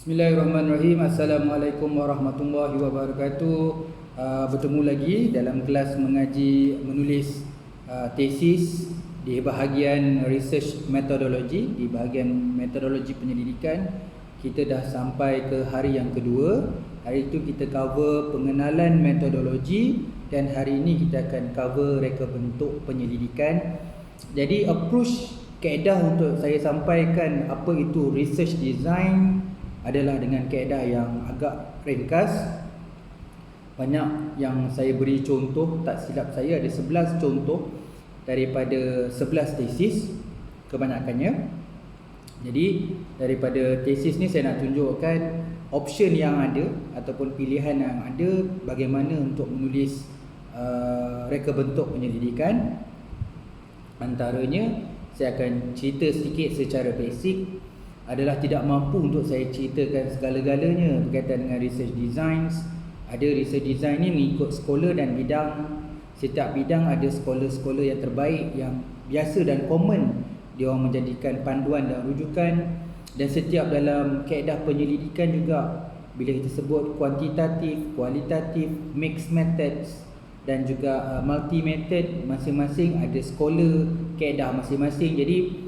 Bismillahirrahmanirrahim. Assalamualaikum warahmatullahi wabarakatuh. Bertemu lagi dalam kelas mengaji menulis tesis di bahagian research methodology, di bahagian metodologi penyelidikan. Kita dah sampai ke hari yang kedua. Hari itu kita cover pengenalan metodologi dan hari ini kita akan cover reka bentuk penyelidikan. Jadi approach kaedah untuk saya sampaikan apa itu research design adalah dengan kaedah yang agak ringkas. Banyak yang saya beri contoh, tak silap saya ada 11 contoh daripada 11 tesis kebanyakannya. Jadi daripada tesis ni saya nak tunjukkan option yang ada ataupun pilihan yang ada bagaimana untuk menulis reka bentuk penyelidikan. Antaranya saya akan cerita sedikit secara basic adalah tidak mampu untuk saya ceritakan segala-galanya berkaitan dengan research designs. Ada research design ni mengikut sekolah dan bidang. Setiap bidang ada sekolah-sekolah yang terbaik yang biasa dan common dia orang menjadikan panduan dan rujukan. Dan setiap dalam kaedah penyelidikan juga bila kita sebut kuantitatif, kualitatif, mixed methods dan juga multi method, masing-masing ada sekolah kaedah masing-masing. Jadi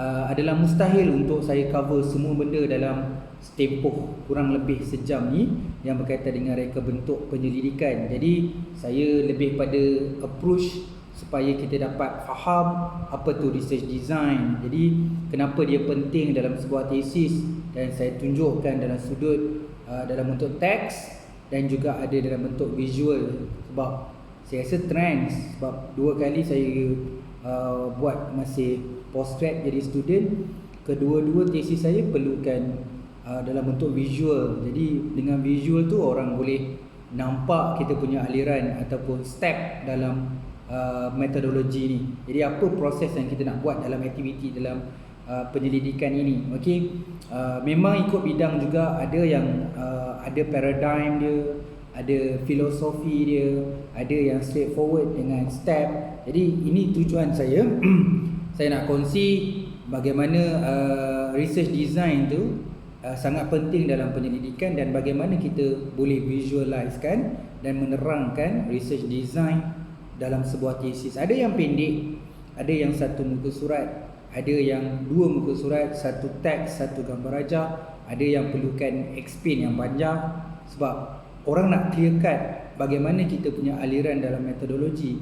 adalah mustahil untuk saya cover semua benda dalam tempoh kurang lebih sejam ni yang berkaitan dengan reka bentuk penyelidikan. Jadi saya lebih pada approach supaya kita dapat faham apa tu research design. Jadi kenapa dia penting dalam sebuah tesis, dan saya tunjukkan dalam sudut dalam bentuk teks dan juga ada dalam bentuk visual. Sebab saya rasa trends, sebab 2 kali saya buat masih postgrad jadi student, kedua-dua tesis saya perlukan dalam bentuk visual. Jadi dengan visual tu orang boleh nampak kita punya aliran ataupun step dalam metodologi ni. Jadi apa proses yang kita nak buat dalam aktiviti dalam penyelidikan ini. Okey, memang ikut bidang juga, ada yang ada paradigm dia, ada filosofi dia, ada yang straightforward dengan step. Jadi ini tujuan saya saya nak kongsi bagaimana research design tu sangat penting dalam penyelidikan dan bagaimana kita boleh visualisekan dan menerangkan research design dalam sebuah tesis. Ada yang pendek, ada yang 1 muka surat, ada yang 2 muka surat, 1 teks, 1 gambar rajah, ada yang perlukan explain yang panjang. Sebab orang nak clear cut bagaimana kita punya aliran dalam metodologi,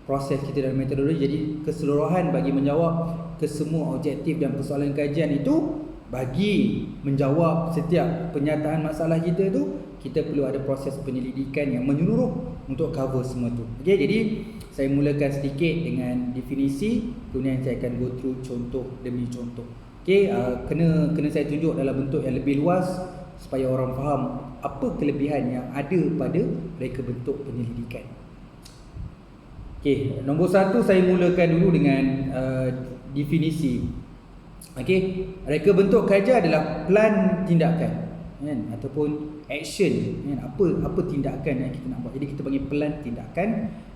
proses kita dalam metodologi. Jadi keseluruhan bagi menjawab ke semua objektif dan persoalan kajian itu, bagi menjawab setiap penyataan masalah kita tu, kita perlu ada proses penyelidikan yang menyeluruh untuk cover semua tu. Okey, jadi saya mulakan sedikit dengan definisi, kemudian saya akan go through contoh demi contoh. Okey, kena saya tunjuk dalam bentuk yang lebih luas supaya orang faham apa kelebihan yang ada pada reka bentuk penyelidikan. Okey, nombor 1 saya mulakan dulu dengan definisi. Okey, reka bentuk kajian adalah plan tindakan, kan, ataupun action, kan, apa tindakan yang kita nak buat. Jadi kita panggil plan tindakan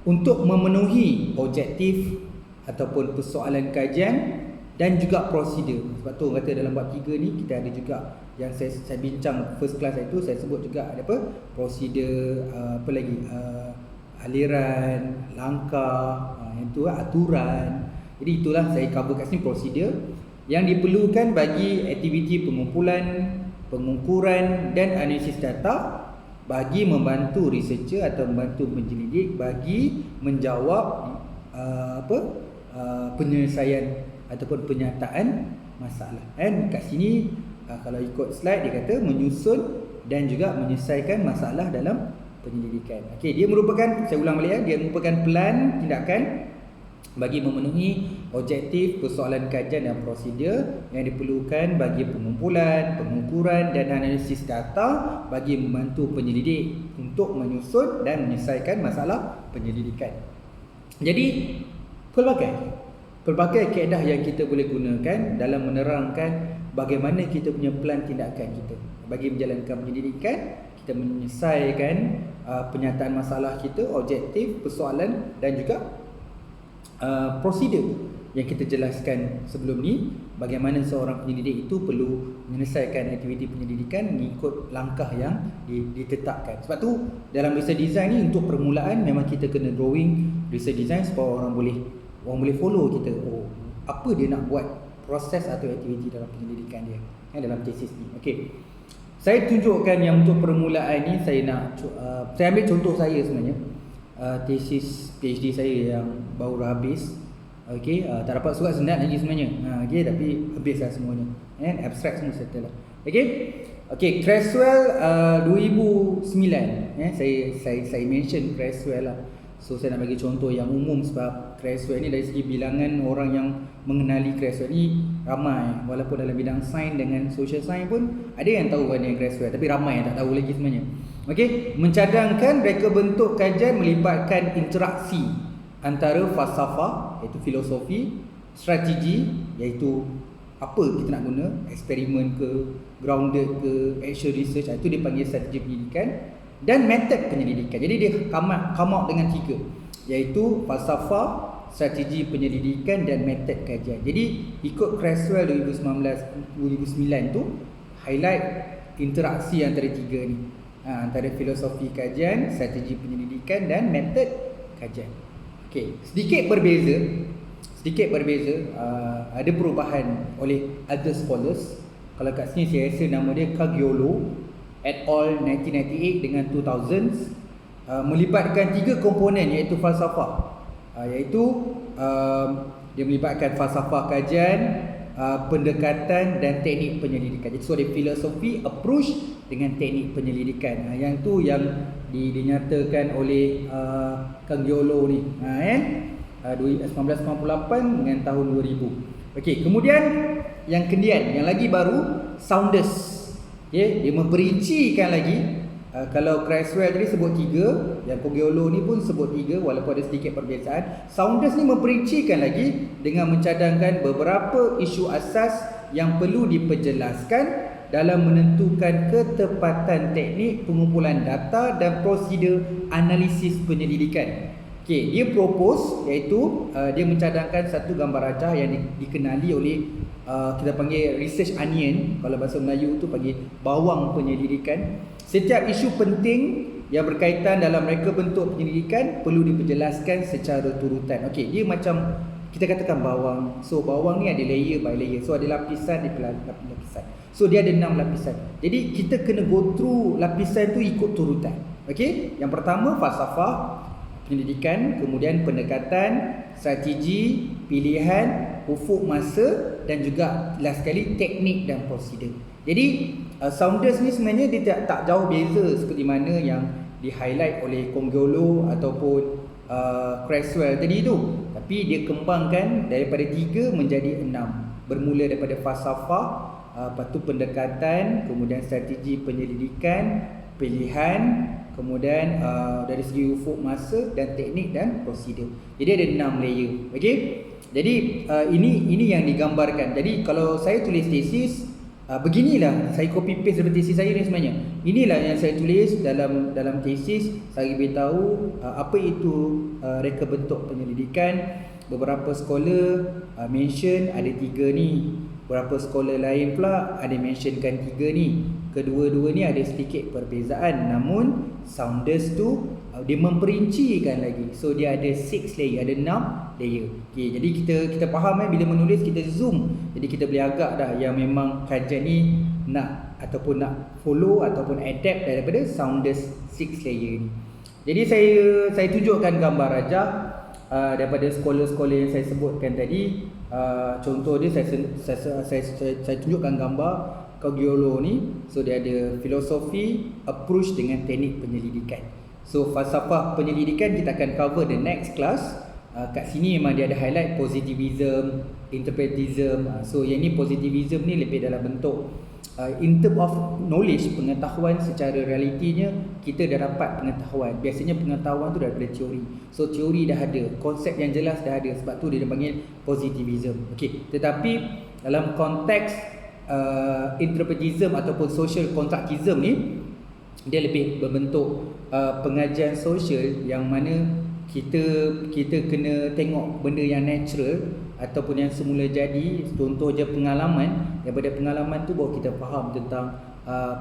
untuk memenuhi objektif ataupun persoalan kajian dan juga prosedur. Sebab tu orang kata dalam bab 3 ni kita ada juga yang saya bincang first class itu, saya sebut juga ada apa? Prosedur, apa lagi? Aliran, langkah, itu aturan. Jadi itulah saya cover kat sini, prosedur yang diperlukan bagi aktiviti pengumpulan, pengukuran dan analisis data bagi membantu researcher atau membantu penyelidik bagi menjawab penyelesaian ataupun penyataan masalah. Dan kat sini kalau ikut slide dia kata menyusun dan juga menyelesaikan masalah dalam penyelidikan. Okey, dia merupakan, saya ulang balik dia merupakan plan tindakan bagi memenuhi objektif persoalan kajian dan prosedur yang diperlukan bagi pengumpulan, pengukuran dan analisis data bagi membantu penyelidik untuk menyusun dan menyelesaikan masalah penyelidikan. Jadi pelbagai kaedah yang kita boleh gunakan dalam menerangkan bagaimana kita punya plan tindakan kita bagi menjalankan penyelidikan. Kita menyelesaikan penyataan masalah kita, objektif, persoalan dan juga prosedur. yang kita jelaskan sebelum ni, bagaimana seorang penyelidik itu perlu menyelesaikan aktiviti penyelidikan mengikut langkah yang ditetapkan. Sebab tu dalam research design ni, untuk permulaan memang kita kena drawing research design supaya orang boleh follow kita. Oh, apa dia nak buat, proses atau aktiviti dalam penyelidikan dia dalam tesis ni. Okey. Saya tunjukkan yang untuk permulaan ni, saya ambil contoh saya sebenarnya. Tesis PhD saya yang baru habis. Okey, tak dapat surat sendat lagi sebenarnya. Okey, tapi habislah semuanya. Abstract semua settle lah. Okey, Creswell 2009. Saya mention Creswell lah. So saya nak bagi contoh yang umum sebab Creswell ni dari segi bilangan orang yang mengenali Creswell ni ramai. Walaupun dalam bidang sains dengan social science pun ada yang tahu mana yang Creswell, tapi ramai yang tak tahu lagi sebenarnya. Okey, mencadangkan reka bentuk kajian melibatkan interaksi antara falsafah iaitu filosofi, strategi iaitu apa kita nak guna, eksperimen ke, grounded ke, action research, itu dipanggil strategi pendidikan, dan metod penyelidikan. Jadi dia come out dengan 3, iaitu falsafah, strategi penyelidikan dan metod kajian. Jadi ikut Creswell 2009 tu highlight interaksi antara 3 ni, antara filosofi kajian, strategi penyelidikan dan metod kajian. Okey, sedikit berbeza, ada perubahan oleh other scholars. Kalau kat sini saya rasa nama dia Caggiolo et al 1998 dengan 2000s, melibatkan 3 komponen iaitu falsafah, iaitu dia melibatkan falsafah kajian, pendekatan dan teknik penyelidikan. Jadi so ada filosofi, approach dengan teknik penyelidikan. Yang tu yang dinyatakan oleh Caggiolo ni, 1998 dengan tahun 2000. Okey, kemudian yang kemudian yang lagi baru, Saunders. Dia memperincikan lagi. Kalau Creswell tadi sebut 3, yang Caggiolo ni pun sebut 3 walaupun ada sedikit perbezaan. Saunders ni memperincikan lagi dengan mencadangkan beberapa isu asas yang perlu diperjelaskan dalam menentukan ketepatan teknik pengumpulan data dan prosedur analisis penyelidikan. Okey, dia propose iaitu dia mencadangkan satu gambar rajah yang dikenali oleh kita panggil research onion. Kalau bahasa Melayu tu panggil bawang penyelidikan. Setiap isu penting yang berkaitan dalam reka bentuk penyelidikan perlu diperjelaskan secara turutan. Okey, dia macam kita katakan bawang. So bawang ni ada layer by layer. So ada lapisan di lapisan. So dia ada 6 lapisan. Jadi kita kena go through lapisan tu ikut turutan. Okey, yang pertama falsafah penyelidikan, kemudian pendekatan, strategi, pilihan, ufuk masa dan juga last sekali teknik dan prosedur. Jadi Saunders ni sebenarnya dia tak jauh beza seperti mana yang di-highlight oleh Caggiolo ataupun Creswell tadi tu. Tapi dia kembangkan daripada 3 menjadi 6. Bermula daripada falsafah, lepas tu pendekatan, kemudian strategi penyelidikan, pilihan, kemudian dari segi ufuk masa dan teknik dan prosedur. Jadi ada 6 layer. Okey. Jadi ini yang digambarkan. Jadi kalau saya tulis tesis, beginilah saya copy paste daripada tesis saya ni sebenarnya. Inilah yang saya tulis dalam tesis. Saya beritahu apa itu reka bentuk penyelidikan. Beberapa scholar mention ada 3 ni. Beberapa scholar lain pula ada mentionkan 3 ni. Kedua-dua ni ada sedikit perbezaan, namun Saunders tu dia memperincikan lagi. So dia ada 6 layer, ada 6 layer. Okey, jadi kita faham bila menulis kita zoom. Jadi kita boleh agak dah yang memang kajian ni nak ataupun nak follow ataupun adapt daripada Saunders 6 layer ni. Jadi saya tunjukkan gambar rajah daripada scholar-scholar yang saya sebutkan tadi. Contoh dia saya tunjukkan gambar Caggiolo ni. So dia ada filosofi, approach dengan teknik penyelidikan. So falsafah penyelidikan kita akan cover the next class. Kat sini memang dia ada highlight positivism, interpretism. So yang ni positivism ni lebih dalam bentuk in term of knowledge, pengetahuan secara realitinya kita dah dapat pengetahuan. Biasanya pengetahuan tu daripada teori. So teori dah ada, konsep yang jelas dah ada. Sebab tu dia panggil positivism. Okey, tetapi dalam konteks interpretism ataupun social constructism ni, dia lebih berbentuk pengajian sosial yang mana kita kena tengok benda yang natural ataupun yang semula jadi. Contoh je pengalaman, daripada pengalaman tu baru kita faham tentang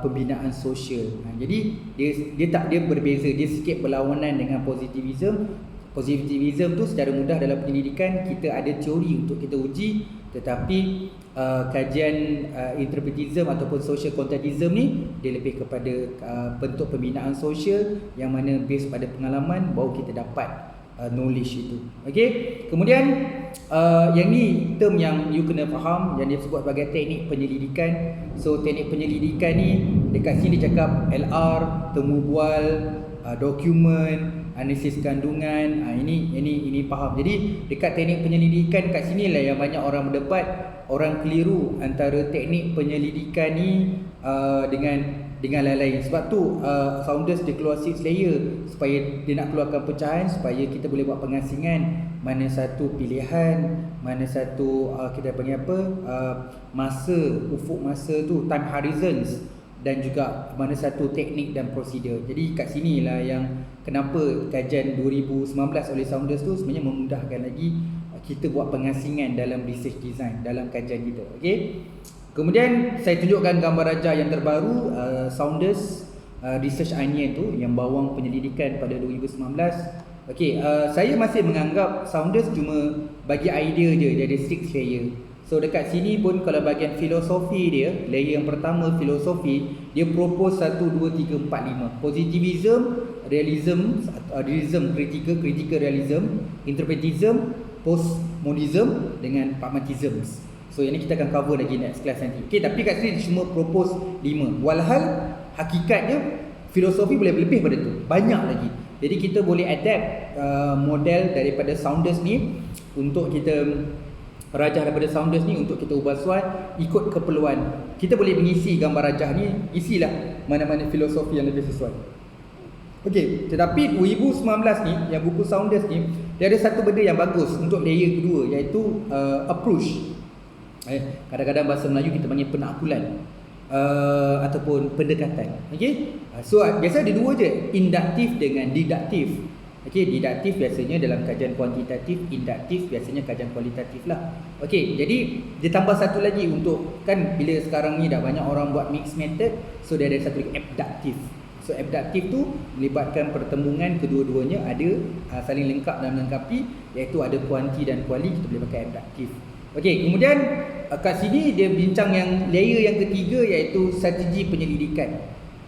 pembinaan sosial. Jadi dia berbeza, dia sikit berlawanan dengan positivism. Positivism tu secara mudah dalam pendidikan kita ada teori untuk kita uji, tetapi kajian interpretism ataupun social contextism ni dia lebih kepada bentuk pembinaan sosial yang mana based pada pengalaman baru kita dapat knowledge itu. Okey. Kemudian yang ni term yang you kena faham, yang disebut sebagai teknik penyelidikan. So teknik penyelidikan ni dekat sini dia cakap LR, temu bual, dokumen, analisis kandungan. Ini faham. Jadi dekat teknik penyelidikan kat sini lah yang banyak orang berdebat, orang keliru antara teknik penyelidikan ni dengan lain-lain. Sebab tu Saunders dia keluar 6 layer supaya dia nak keluarkan pecahan supaya kita boleh buat pengasingan mana satu pilihan, mana satu kita panggil apa, masa, ufuk masa tu, time horizons, dan juga mana satu teknik dan prosedur. Jadi kat sinilah yang kenapa kajian 2019 oleh Saunders tu sebenarnya memudahkan lagi kita buat pengasingan dalam research design, dalam kajian kita. Okey. Kemudian saya tunjukkan gambar rajah yang terbaru, Saunders Research Onion tu, yang bawang penyelidikan pada 2019. Okey, saya masih menganggap Saunders cuma bagi idea je, dia ada 6 layer. So dekat sini pun kalau bahagian filosofi dia, layer yang pertama filosofi, dia propose 1, 2, 3, 4, 5. Positivism, realism, critical realism, interpretism, postmodernism dengan pragmatism. So ini kita akan cover lagi next class nanti. Okey, tapi kat sini dia cuma propose 5. Walhal hakikatnya filosofi boleh lebih pada tu, banyak lagi. Jadi kita boleh adapt model daripada Saunders ni untuk kita rajah daripada Saunders ni untuk kita ubah soal ikut keperluan. Kita boleh mengisi gambar rajah ni, isilah mana-mana filosofi yang lebih sesuai. Okey, tetapi 2019 ni yang buku Saunders ni dia ada satu benda yang bagus untuk layer kedua, iaitu approach. Kadang-kadang bahasa Melayu kita panggil penakulan ataupun pendekatan. Okey, so biasa ada dua je, induktif dengan diduktif. Okey, diduktif biasanya dalam kajian kuantitatif, induktif biasanya kajian kualitatif lah. Okey, jadi dia tambah satu lagi untuk, kan bila sekarang ni dah banyak orang buat mixed method, so dia ada satu lagi abduktif. So abduktif tu melibatkan pertembungan kedua-duanya ada saling lengkap dan melengkapi, iaitu ada kuanti dan kuali, kita boleh pakai abduktif. Okey, kemudian kat sini dia bincang yang layer yang ketiga, iaitu strategi penyelidikan.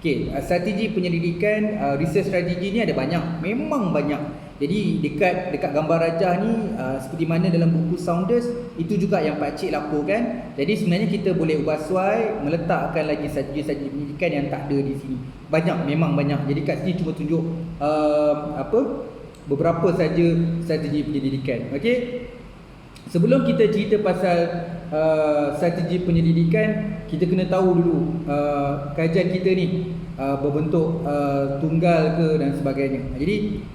Okey, strategi penyelidikan, research strategi ni ada banyak, memang banyak. Jadi dekat gambar rajah ni seperti mana dalam buku Saunders, itu juga yang Pak Cik laporkan. Jadi sebenarnya kita boleh ubah suai, meletakkan lagi strategi-strategi penyelidikan yang tak ada di sini. Banyak, memang banyak. Jadi kat sini cuma tunjuk beberapa saja strategi penyelidikan. Okey. Sebelum kita cerita pasal strategi penyelidikan, kita kena tahu dulu kajian kita ni berbentuk tunggal ke dan sebagainya.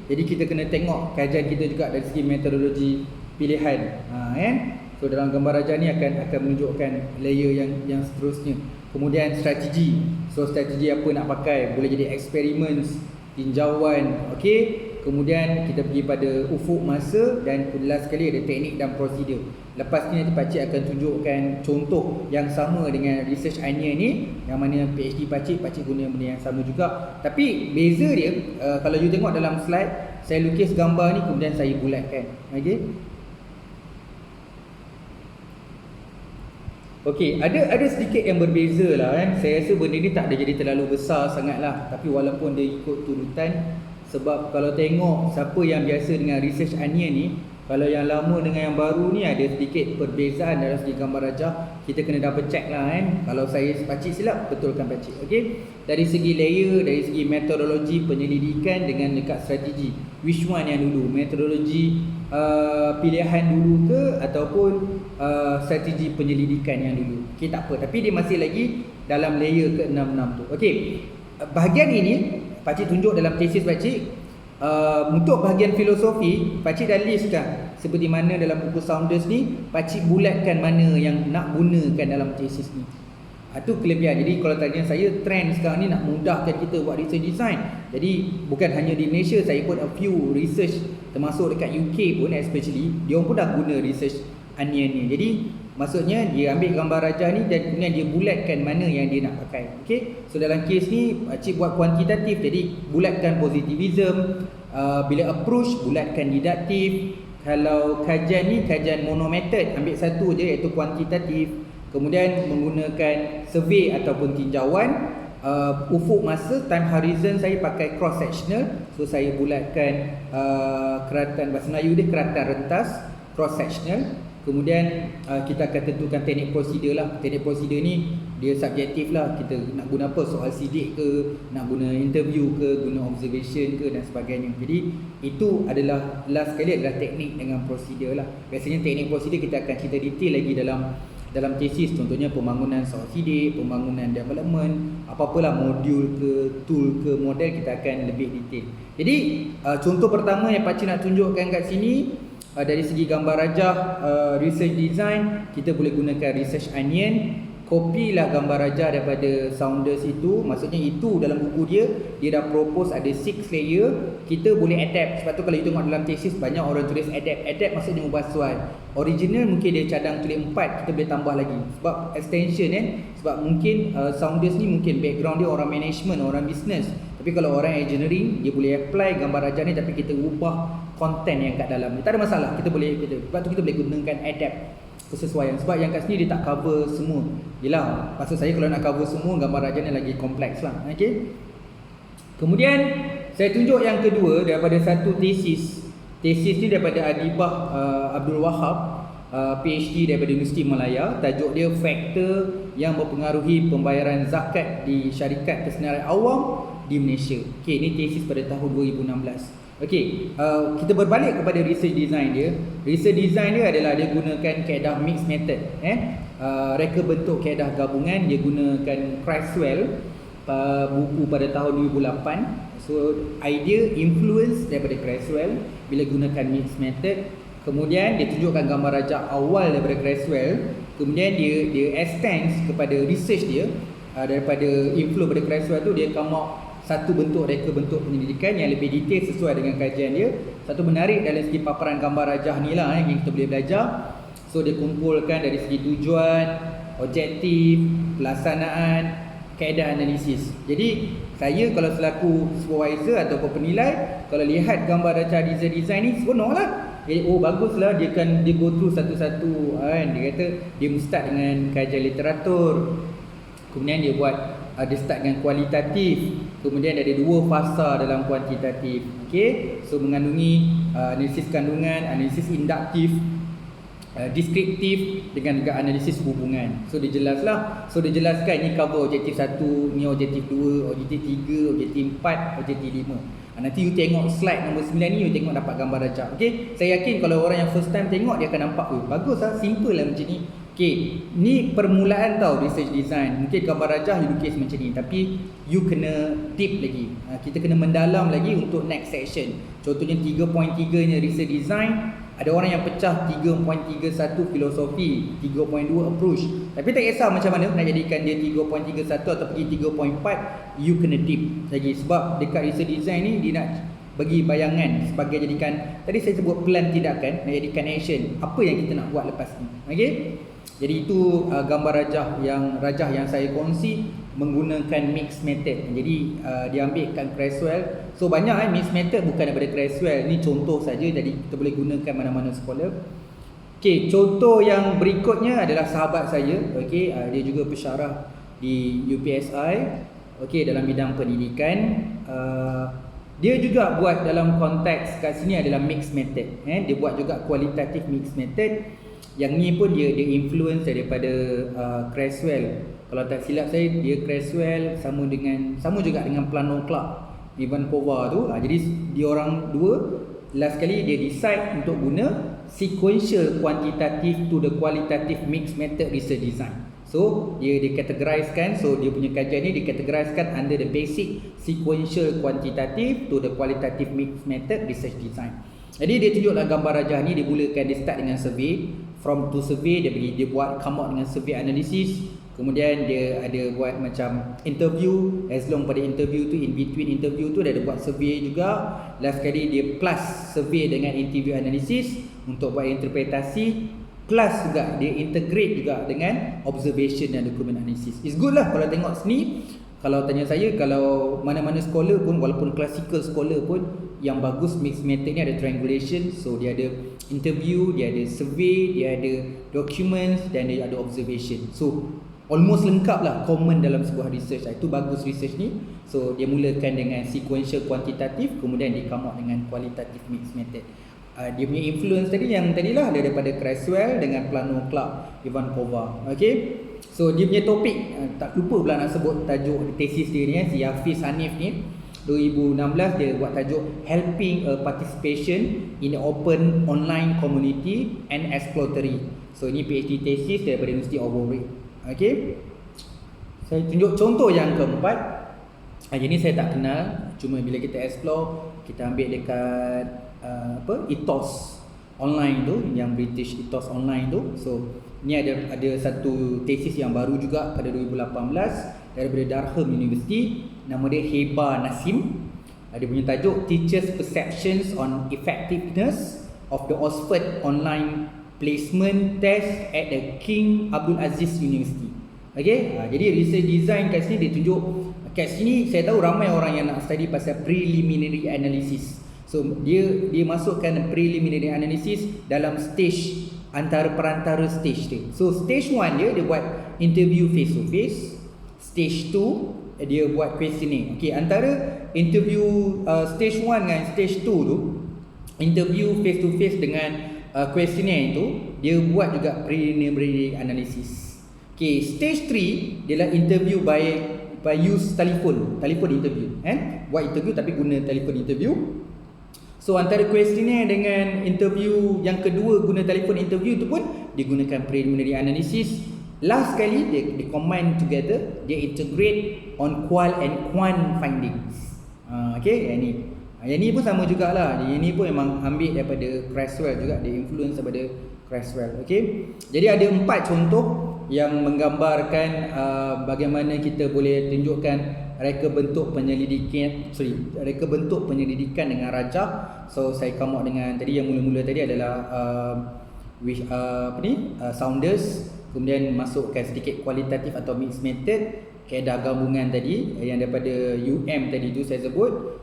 Jadi kita kena tengok kajian kita juga dari segi metodologi pilihan. Kan? So dalam gambar rajah ni akan menunjukkan layer yang seterusnya. Kemudian strategi. So strategi apa nak pakai? Boleh jadi experiments, tinjauan, okey. Kemudian kita pergi pada ufuk masa, dan last sekali ada teknik dan prosedur. Lepas ni nanti Pak Cik akan tunjukkan contoh yang sama dengan research onion ni, yang mana PhD Pak Cik guna benda yang sama juga. Tapi beza dia, kalau you tengok dalam slide, saya lukis gambar ni kemudian saya bulatkan. Okey, ada sedikit yang berbeza lah kan. Saya rasa benda ni tak ada jadi terlalu besar sangat lah, tapi walaupun dia ikut turutan. Sebab kalau tengok siapa yang biasa dengan research onion ni, kalau yang lama dengan yang baru ni ada sedikit perbezaan dalam segi gambar rajah. Kita kena double check lah kan. Kalau saya Pakcik silap, betulkan Pakcik. Okey. Dari segi layer, dari segi metodologi penyelidikan dengan dekat strategi, which one yang dulu? Metodologi pilihan dulu ke ataupun strategi penyelidikan yang dulu? Okey, tak apa. Tapi dia masih lagi dalam layer ke-66 tu. Okey. Bahagian ini Pakcik tunjuk dalam tesis Pakcik. Untuk bahagian filosofi, Pakcik dah listkan seperti mana dalam buku Saunders ni, Pakcik bulatkan mana yang nak gunakan dalam tesis ni. Itu kelebihan. Jadi kalau tanya saya, trend sekarang ni nak mudahkan kita buat research design. Jadi bukan hanya di Malaysia, saya pun a few research termasuk dekat UK pun especially, dia orang pun dah guna research onion ni. Jadi maksudnya dia ambil gambar rajah ni dan kemudian dia bulatkan mana yang dia nak pakai. Okay, so dalam kes ni cik buat kuantitatif, jadi bulatkan positivism, bila approach bulatkan didaktif. Kalau kajian ni kajian monomethod, ambil satu je iaitu kuantitatif, kemudian menggunakan survey ataupun tinjauan. Ufuk masa, time horizon saya pakai cross sectional, so saya bulatkan keratan, bahasa Melayu dia keratan rentas, cross sectional. Kemudian kita akan tentukan teknik prosedur lah. Teknik prosedur ni dia subjektif lah, kita nak guna apa, soal sidik ke, nak guna interview ke, guna observation ke dan sebagainya. Jadi itu adalah last sekali adalah teknik dengan prosedur lah. Biasanya teknik prosedur kita akan cerita detail lagi dalam tesis, contohnya pembangunan soal sidik, pembangunan development, apa-apalah modul ke, tool ke, model, kita akan lebih detail. Jadi contoh pertama yang pakcik nak tunjukkan kat sini, dari segi gambar rajah research design, kita boleh gunakan research onion. Kopilah gambar rajah daripada Saunders itu. Maksudnya itu dalam buku dia dah propose ada 6 layer. Kita boleh adapt. Sebab tu kalau you tengok dalam tesis banyak orang tulis adapt. Adapt maksudnya ubah soal. Original mungkin dia cadang tulis 4, kita boleh tambah lagi sebab extension sebab mungkin Saunders ni mungkin background dia orang management, orang business. Tapi kalau orang engineering, dia boleh apply gambar rajah ni tapi kita ubah konten yang kat dalam ni. Tak ada masalah. Sebab tu kita boleh gunakan adapt kesesuaian. Sebab yang kat sini dia tak cover semua. Yelah, maksud saya kalau nak cover semua, gambar rajah ni lagi kompleks lah. Okay. Kemudian saya tunjuk yang kedua daripada satu tesis. Tesis ni daripada Adibah Abdul Wahab, PhD daripada Universiti Malaya. Tajuk dia faktor yang mempengaruhi pembayaran zakat di syarikat kesenaran awam di Malaysia. Okay, ini tesis pada tahun 2016. Okey, kita berbalik kepada research design dia. Research design dia adalah dia gunakan kaedah mixed method. Reka bentuk kaedah gabungan, dia gunakan Creswell, buku pada tahun 2008. So idea influence daripada Creswell bila gunakan mixed method. Kemudian dia tunjukkan gambar rajah awal daripada Creswell. Kemudian dia extends kepada research dia, daripada influence pada Creswell tu dia come out satu bentuk reka bentuk penyelidikan yang lebih detail sesuai dengan kajian dia. Satu menarik dalam segi paparan gambar rajah ni lah yang kita boleh belajar. So dia kumpulkan dari segi tujuan, objektif, pelaksanaan, kaedah analisis. Jadi saya kalau selaku supervisor atau penilai, kalau lihat gambar rajah design ni seronoklah. Jadi baguslah, dia go through satu-satu kan. Dia kata dia start dengan kajian literatur. Kemudian dia buat dia start dengan kualitatif, kemudian ada 2 fasa dalam kuantitatif. Okey, so mengandungi analisis kandungan, analisis induktif, deskriptif dengan juga analisis hubungan. So dia jelaslah. So dia jelaskan ni cover objektif 1, ni objektif 2, objektif 3, objektif 4, objektif 5. Nanti you tengok slide nombor 9 ni, you tengok dapat gambar rajah. Okey, saya yakin kalau orang yang first time tengok dia akan nampak, baguslah, simple lah macam ni. Okay, ni permulaan tau research design. Mungkin gambar rajah you lukis macam ni, tapi you kena deep lagi. Kita kena mendalam lagi untuk next section. Contohnya 3.3 nya research design, ada orang yang pecah 3.31 filosofi, 3.2 approach. Tapi tak kisah macam mana nak jadikan dia 3.31 atau pergi 3.4, you kena deep lagi. Sebab dekat research design ni dia nak bagi bayangan sebagai jadikan, tadi saya sebut plan tindakan, nak jadikan action. Apa yang kita nak buat lepas ni. Okey? Jadi itu gambar rajah yang saya kongsi menggunakan mixed method. Jadi dia ambilkan Creswell. So banyak mixed method bukan daripada Creswell. Ni contoh saja, jadi kita boleh gunakan mana-mana sekolah. Okey, contoh yang berikutnya adalah sahabat saya. Okey, dia juga pensyarah di UPSI. Okey, dalam bidang pendidikan. Dia juga buat dalam konteks kat sini adalah mixed method. Dia buat juga kualitatif mixed method. Yang ni pun dia influence daripada Creswell. Kalau tak silap saya, dia Creswell sama juga dengan Plano Clark, Ivankova tu. Jadi dia orang dua last kali dia decide untuk guna sequential quantitative to the qualitative mixed method research design. So dia categorizekan, so dia punya kajian ni dikategoriskan under the basic sequential quantitative to the qualitative mixed method research design. Jadi dia tunjuklah gambar rajah ni, dia mulakan, dia start dengan survey. From to survey, dia buat come out dengan survey analysis. Kemudian dia ada buat macam interview, as long pada interview tu, in between interview tu dia ada buat survey juga. Last kali dia plus survey dengan interview analysis untuk buat interpretasi, plus juga dia integrate juga dengan observation dan document analysis. It's good lah kalau tengok sini. Kalau tanya saya, kalau mana-mana scholar pun, walaupun classical scholar pun, yang bagus mixed method ni ada triangulation. So dia ada interview, dia ada survey, dia ada documents dan dia ada observation. So almost lengkap lah, common dalam sebuah research. Itu bagus research ni. So dia mulakan dengan sequential kuantitatif, kemudian dia come out dengan kualitatif mixed method. Dia punya influence tadi yang tadilah ada daripada Creswell dengan Plano, Clark, Ivankova. Okay, so dia punya topik, tak lupa pula nak sebut tajuk tesis dia ni, si Hafiz Hanif ni 2016 dia buat tajuk Helping a Participation in an Open Online Community and Exploratory. So ini PhD tesis daripada University of Warwick. Okay, saya tunjuk contoh yang keempat. Yang ni saya tak kenal, cuma bila kita explore, kita ambil dekat Ethos online tu, yang British Ethos online tu. So ni ada satu tesis yang baru juga pada 2018 daripada Durham University, nama dia Heba Nasim. Dia punya tajuk Teachers Perceptions on Effectiveness of the Oxford Online Placement Test at the King Abdul Aziz University. Okay, jadi research design kat sini dia tunjuk, kat sini saya tahu ramai orang yang nak study pasal preliminary analysis. So dia masukkan preliminary analysis dalam stage, antara perantara stage dia. So stage 1 dia buat interview face to face. Stage 2 dia buat questionnaire. Okay, antara interview stage 1 dengan stage 2 tu, interview face to face dengan questionnaire itu, dia buat juga preliminary analysis. Okay, stage 3 dia lah interview by use telephone interview. Buat interview tapi guna telefon interview. So antara questionnaire dengan interview yang kedua guna telefon interview tu pun digunakan preliminary analysis. Last kali dia combine together, dia integrate on qual and quant findings. Okay, yang ni pun sama jugalah. Yang ni pun memang ambil daripada Creswell juga, dia influence daripada Creswell. Okay, jadi ada 4 contoh yang menggambarkan bagaimana kita boleh tunjukkan reka bentuk penyelidikan dengan rajah. So saya come out dengan tadi yang mula-mula tadi adalah Saunders, kemudian masukkan sedikit kualitatif atau mixed method, kaedah gabungan tadi yang daripada UM tadi tu saya sebut.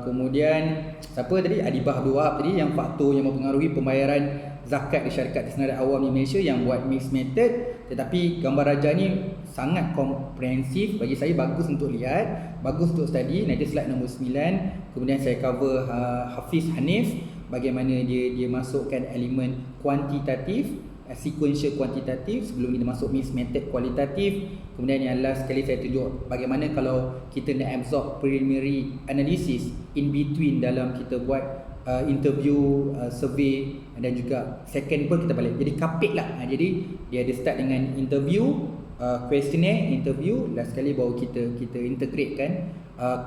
Kemudian siapa tadi, Adibah Abdul Wahab tadi, yang faktor yang mempengaruhi pembayaran zakat di syarikat tersenarai awam di Malaysia, yang buat mixed method. Tetapi gambar rajah ni sangat komprehensif, bagi saya bagus untuk lihat, bagus untuk study. Nanti slide nombor 9. Kemudian saya cover Hafiz Hanif, bagaimana dia masukkan elemen kuantitatif, sequential kuantitatif, sebelum dia masuk mixed method kualitatif. Kemudian yang last sekali saya tunjuk bagaimana kalau kita nak absorb preliminary analysis in between dalam kita buat interview, survey dan juga second pun kita balik. Jadi kapit lah. Jadi dia ada start dengan interview, questionnaire, interview, last sekali baru kita integratekan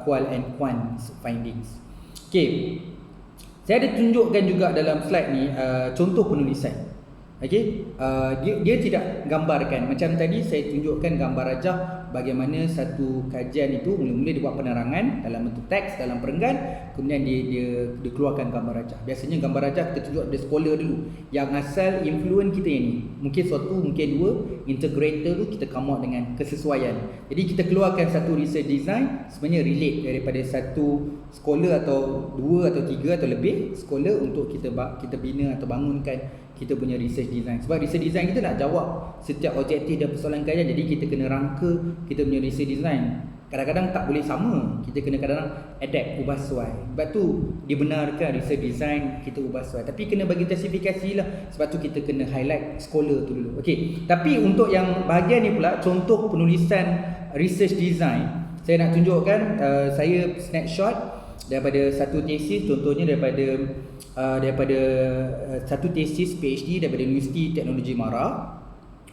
qual and quant findings. Okay, saya ada tunjukkan juga dalam slide ni contoh penulisan. Okay, dia tidak gambarkan. Macam tadi saya tunjukkan gambar rajah bagaimana satu kajian itu mula-mula dia buat penerangan dalam bentuk teks, dalam perenggan, kemudian dia keluarkan gambar rajah. Biasanya gambar rajah kita tunjuk ada scholar dulu yang asal influence kita yang ni. Mungkin suatu, mungkin dua, integrator tu kita come out dengan kesesuaian. Jadi kita keluarkan satu research design sebenarnya relate daripada satu scholar atau dua atau tiga atau lebih scholar untuk kita bina atau bangunkan kita punya research design. Sebab research design kita nak jawab setiap objektif dan persoalan kajian, jadi kita kena rangka kita punya research design. Kadang-kadang tak boleh sama, kita kena kadang-kadang adapt, ubah sesuai. Sebab tu dibenarkan research design kita ubah sesuai, tapi kena bagi justifikasi lah. Sebab tu kita kena highlight scholar tu dulu. Okey, tapi untuk yang bahagian ni pula, contoh penulisan research design, saya nak tunjukkan saya snapshot daripada satu tesis. Contohnya daripada satu tesis PhD daripada Universiti Teknologi Mara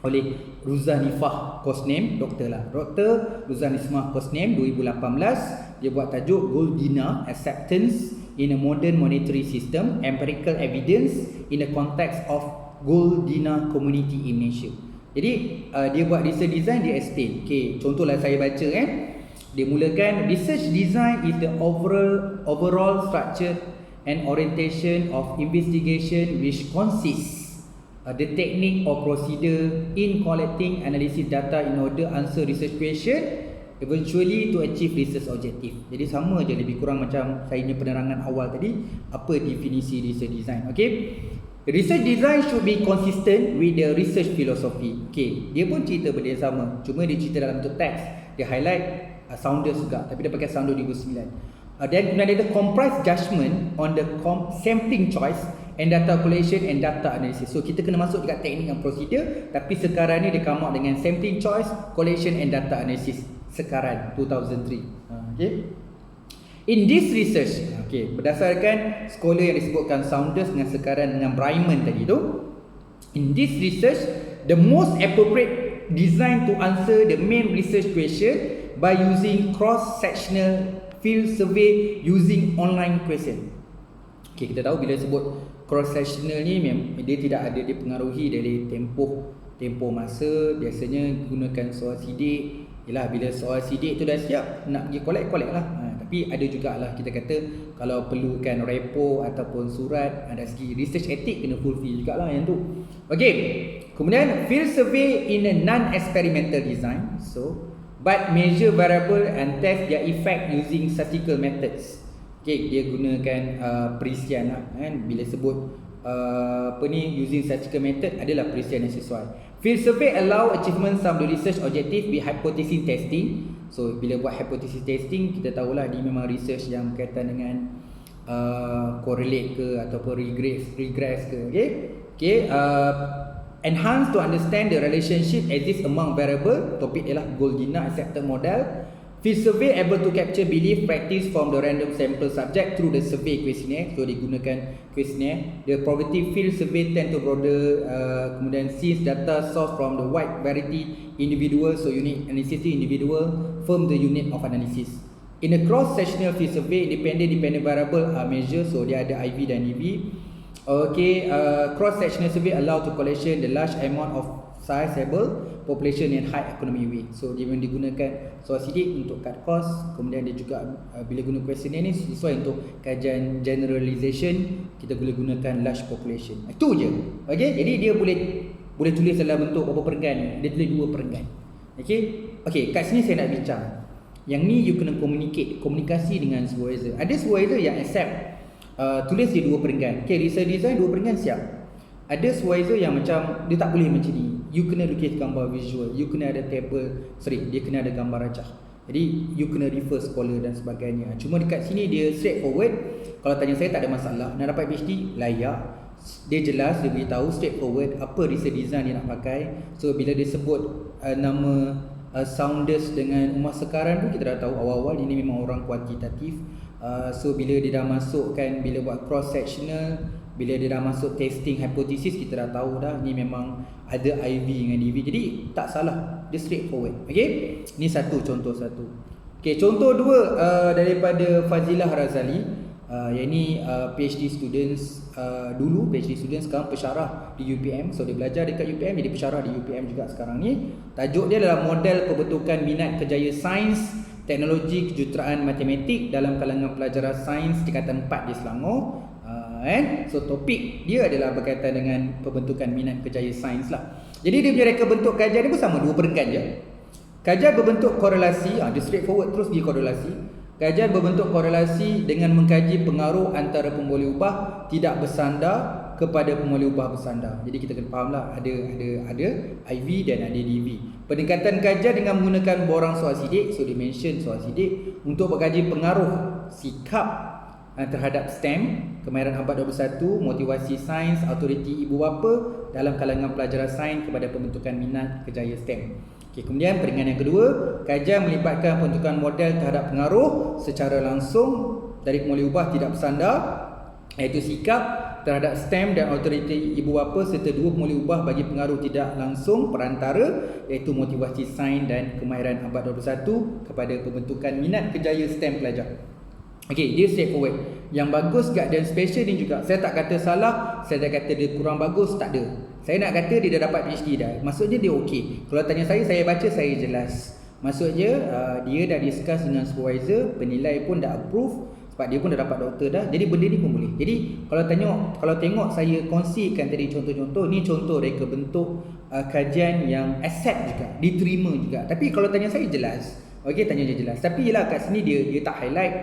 oleh Ruzanifah Kosnem, Dr. Ruzanifah Kosnem 2018. Dia buat tajuk Goldina Acceptance in a Modern Monetary System, Empirical Evidence in the Context of Goldina Community in Malaysia. Jadi dia buat research design, dia explain. Okay, contohlah saya baca dia mulakan, research design is the overall structure and orientation of investigation which consists the technique or procedure in collecting analysis data in order answer research question eventually to achieve research objective. Jadi sama je, lebih kurang macam saya punya penerangan awal tadi, apa definisi research design. Okay, research design should be consistent with the research philosophy. Okay, dia pun cerita benda yang sama, cuma dia cerita dalam bentuk teks, dia highlight Saunders juga, tapi dia pakai Saunders 2009. Dan kemudian ada comprise judgment on the sampling choice and data collection and data analysis. So kita kena masuk dekat teknik dan prosedur, tapi sekarang ni dia come out dengan sampling choice, collection and data analysis sekarang 2003. Okay. In this research, okay, berdasarkan scholar yang disebutkan Saunders dengan sekarang dengan Bryman tadi tu, in this research the most appropriate design to answer the main research question by using cross-sectional field survey using online question. Okay, kita tahu bila sebut cross-sectional ni dia tidak ada dipengaruhi dari tempoh masa. Biasanya gunakan soal sidik. Yalah, bila soal sidik tu dah siap, nak pergi collect lah. Tapi ada jugalah kita kata kalau perlukan repo ataupun surat, ada segi research ethic kena fulfill jugalah yang tu. Okay, kemudian field survey in a non-experimental design, so but measure variable and test their effect using statistical methods. Okay, dia gunakan perisian lah, kan. Bila sebut using statistical method adalah perisian yang sesuai. Field survey allow achievement some of the research objective with hypothesis testing. So bila buat hypothesis testing, kita tahulah dia memang research yang berkaitan dengan correlate ke ataupun regress ke. Okay, enhance to understand the relationship exists among variable. Topik ialah Goldina accepted model. Field survey able to capture belief practice from the random sample subject through the survey questionnaire. So digunakan questionnaire. The probability field survey tend to broader. Kemudian since data sourced from the wide variety individual, so unit analysis individual form the unit of analysis. In a cross-sectional field survey, dependent variable are measured. So dia ada IV dan EV. Okay, cross-sectional survey allow to collection the large amount of sizable population in high economic way. So dia memang digunakan soal sidik untuk cut cost. Kemudian dia juga bila guna questionnaire ni sesuai untuk kajian generalization, kita boleh gunakan large population. Itu je. Okay, jadi dia boleh tulis dalam bentuk berapa perenggan ni. Dia tulis 2 perenggan. Okay, kat sini saya nak bincang. Yang ni you kena komunikasi dengan supervisor. Ada supervisor yang accept tulis dia 2 perenggan. Okay, research design 2 perenggan siap. Ada supervisor yang macam dia tak boleh macam ni. You kena lukis gambar visual, you kena ada table, dia kena ada gambar rajah. Jadi you kena refer scholar dan sebagainya. Cuma dekat sini dia straightforward. Kalau tanya saya tak ada masalah. Nak dapat PhD layak. Dia jelas, dia beritahu straightforward apa research design dia nak pakai. So bila dia sebut nama Saunders dengan Umar sekarang tu, kita dah tahu awal-awal ini memang orang kuantitatif. So bila dia dah masukkan, bila buat cross sectional, bila dia dah masuk testing hypothesis, kita dah tahu dah ni memang ada IV dengan DV. Jadi tak salah, dia straightforward. Okay, ni contoh satu. Okay, contoh 2 daripada Fazilah Razali, yang ni PhD students dulu PhD students, sekarang pensyarah di UPM. So dia belajar dekat UPM, jadi pensyarah di UPM juga sekarang ni. Tajuk dia adalah model pembentukan minat kerjaya sains, teknologi, kejuruteraan matematik dalam kalangan pelajar sains tingkatan 4 di Selangor. So topik dia adalah berkaitan dengan pembentukan minat kerjaya sains lah. Jadi dia punya reka bentuk kajian ni pun sama, 2 perenggan je. Kajian berbentuk korelasi, dia straightforward terus pergi korelasi. Kajian berbentuk korelasi dengan mengkaji pengaruh antara pemboleh ubah tidak bersandar kepada pemboleh ubah bersandar. Jadi kita kena faham lah, ada IV dan ada DV. Peningkatan kajian dengan menggunakan borang soal sidik. So dia mention soal sidik untuk mengkaji pengaruh sikap terhadap STEM, kemahiran abad 21, motivasi sains, autoriti ibu bapa dalam kalangan pelajar sains kepada pembentukan minat kerjaya STEM. Okay, kemudian peringatan yang kedua, kajian melibatkan pembentukan model terhadap pengaruh secara langsung dari pemboleh ubah tidak bersandar, iaitu sikap terhadap STEM dan autoriti ibu bapa, serta 2 pemboleh ubah bagi pengaruh tidak langsung perantara, iaitu motivasi sains dan kemahiran abad 21 kepada pembentukan minat kerjaya STEM pelajar. Okay, dia straightforward. Yang bagus kat dan special ni juga, saya tak kata salah, saya tak kata dia kurang bagus, tak ada. Saya nak kata dia dah dapat PhD dah. Maksudnya dia okey. Kalau tanya saya baca, saya jelas. Maksudnya dia dah discuss dengan supervisor, penilai pun dah approve sebab dia pun dah dapat doktor dah. Jadi benda ni pun boleh. Jadi kalau tengok saya kongsikan tadi contoh-contoh, ni contoh reka bentuk kajian yang accept juga, diterima juga. Tapi kalau tanya saya jelas. Okey, tanya je jelas. Tapi yelah kat sini dia tak highlight.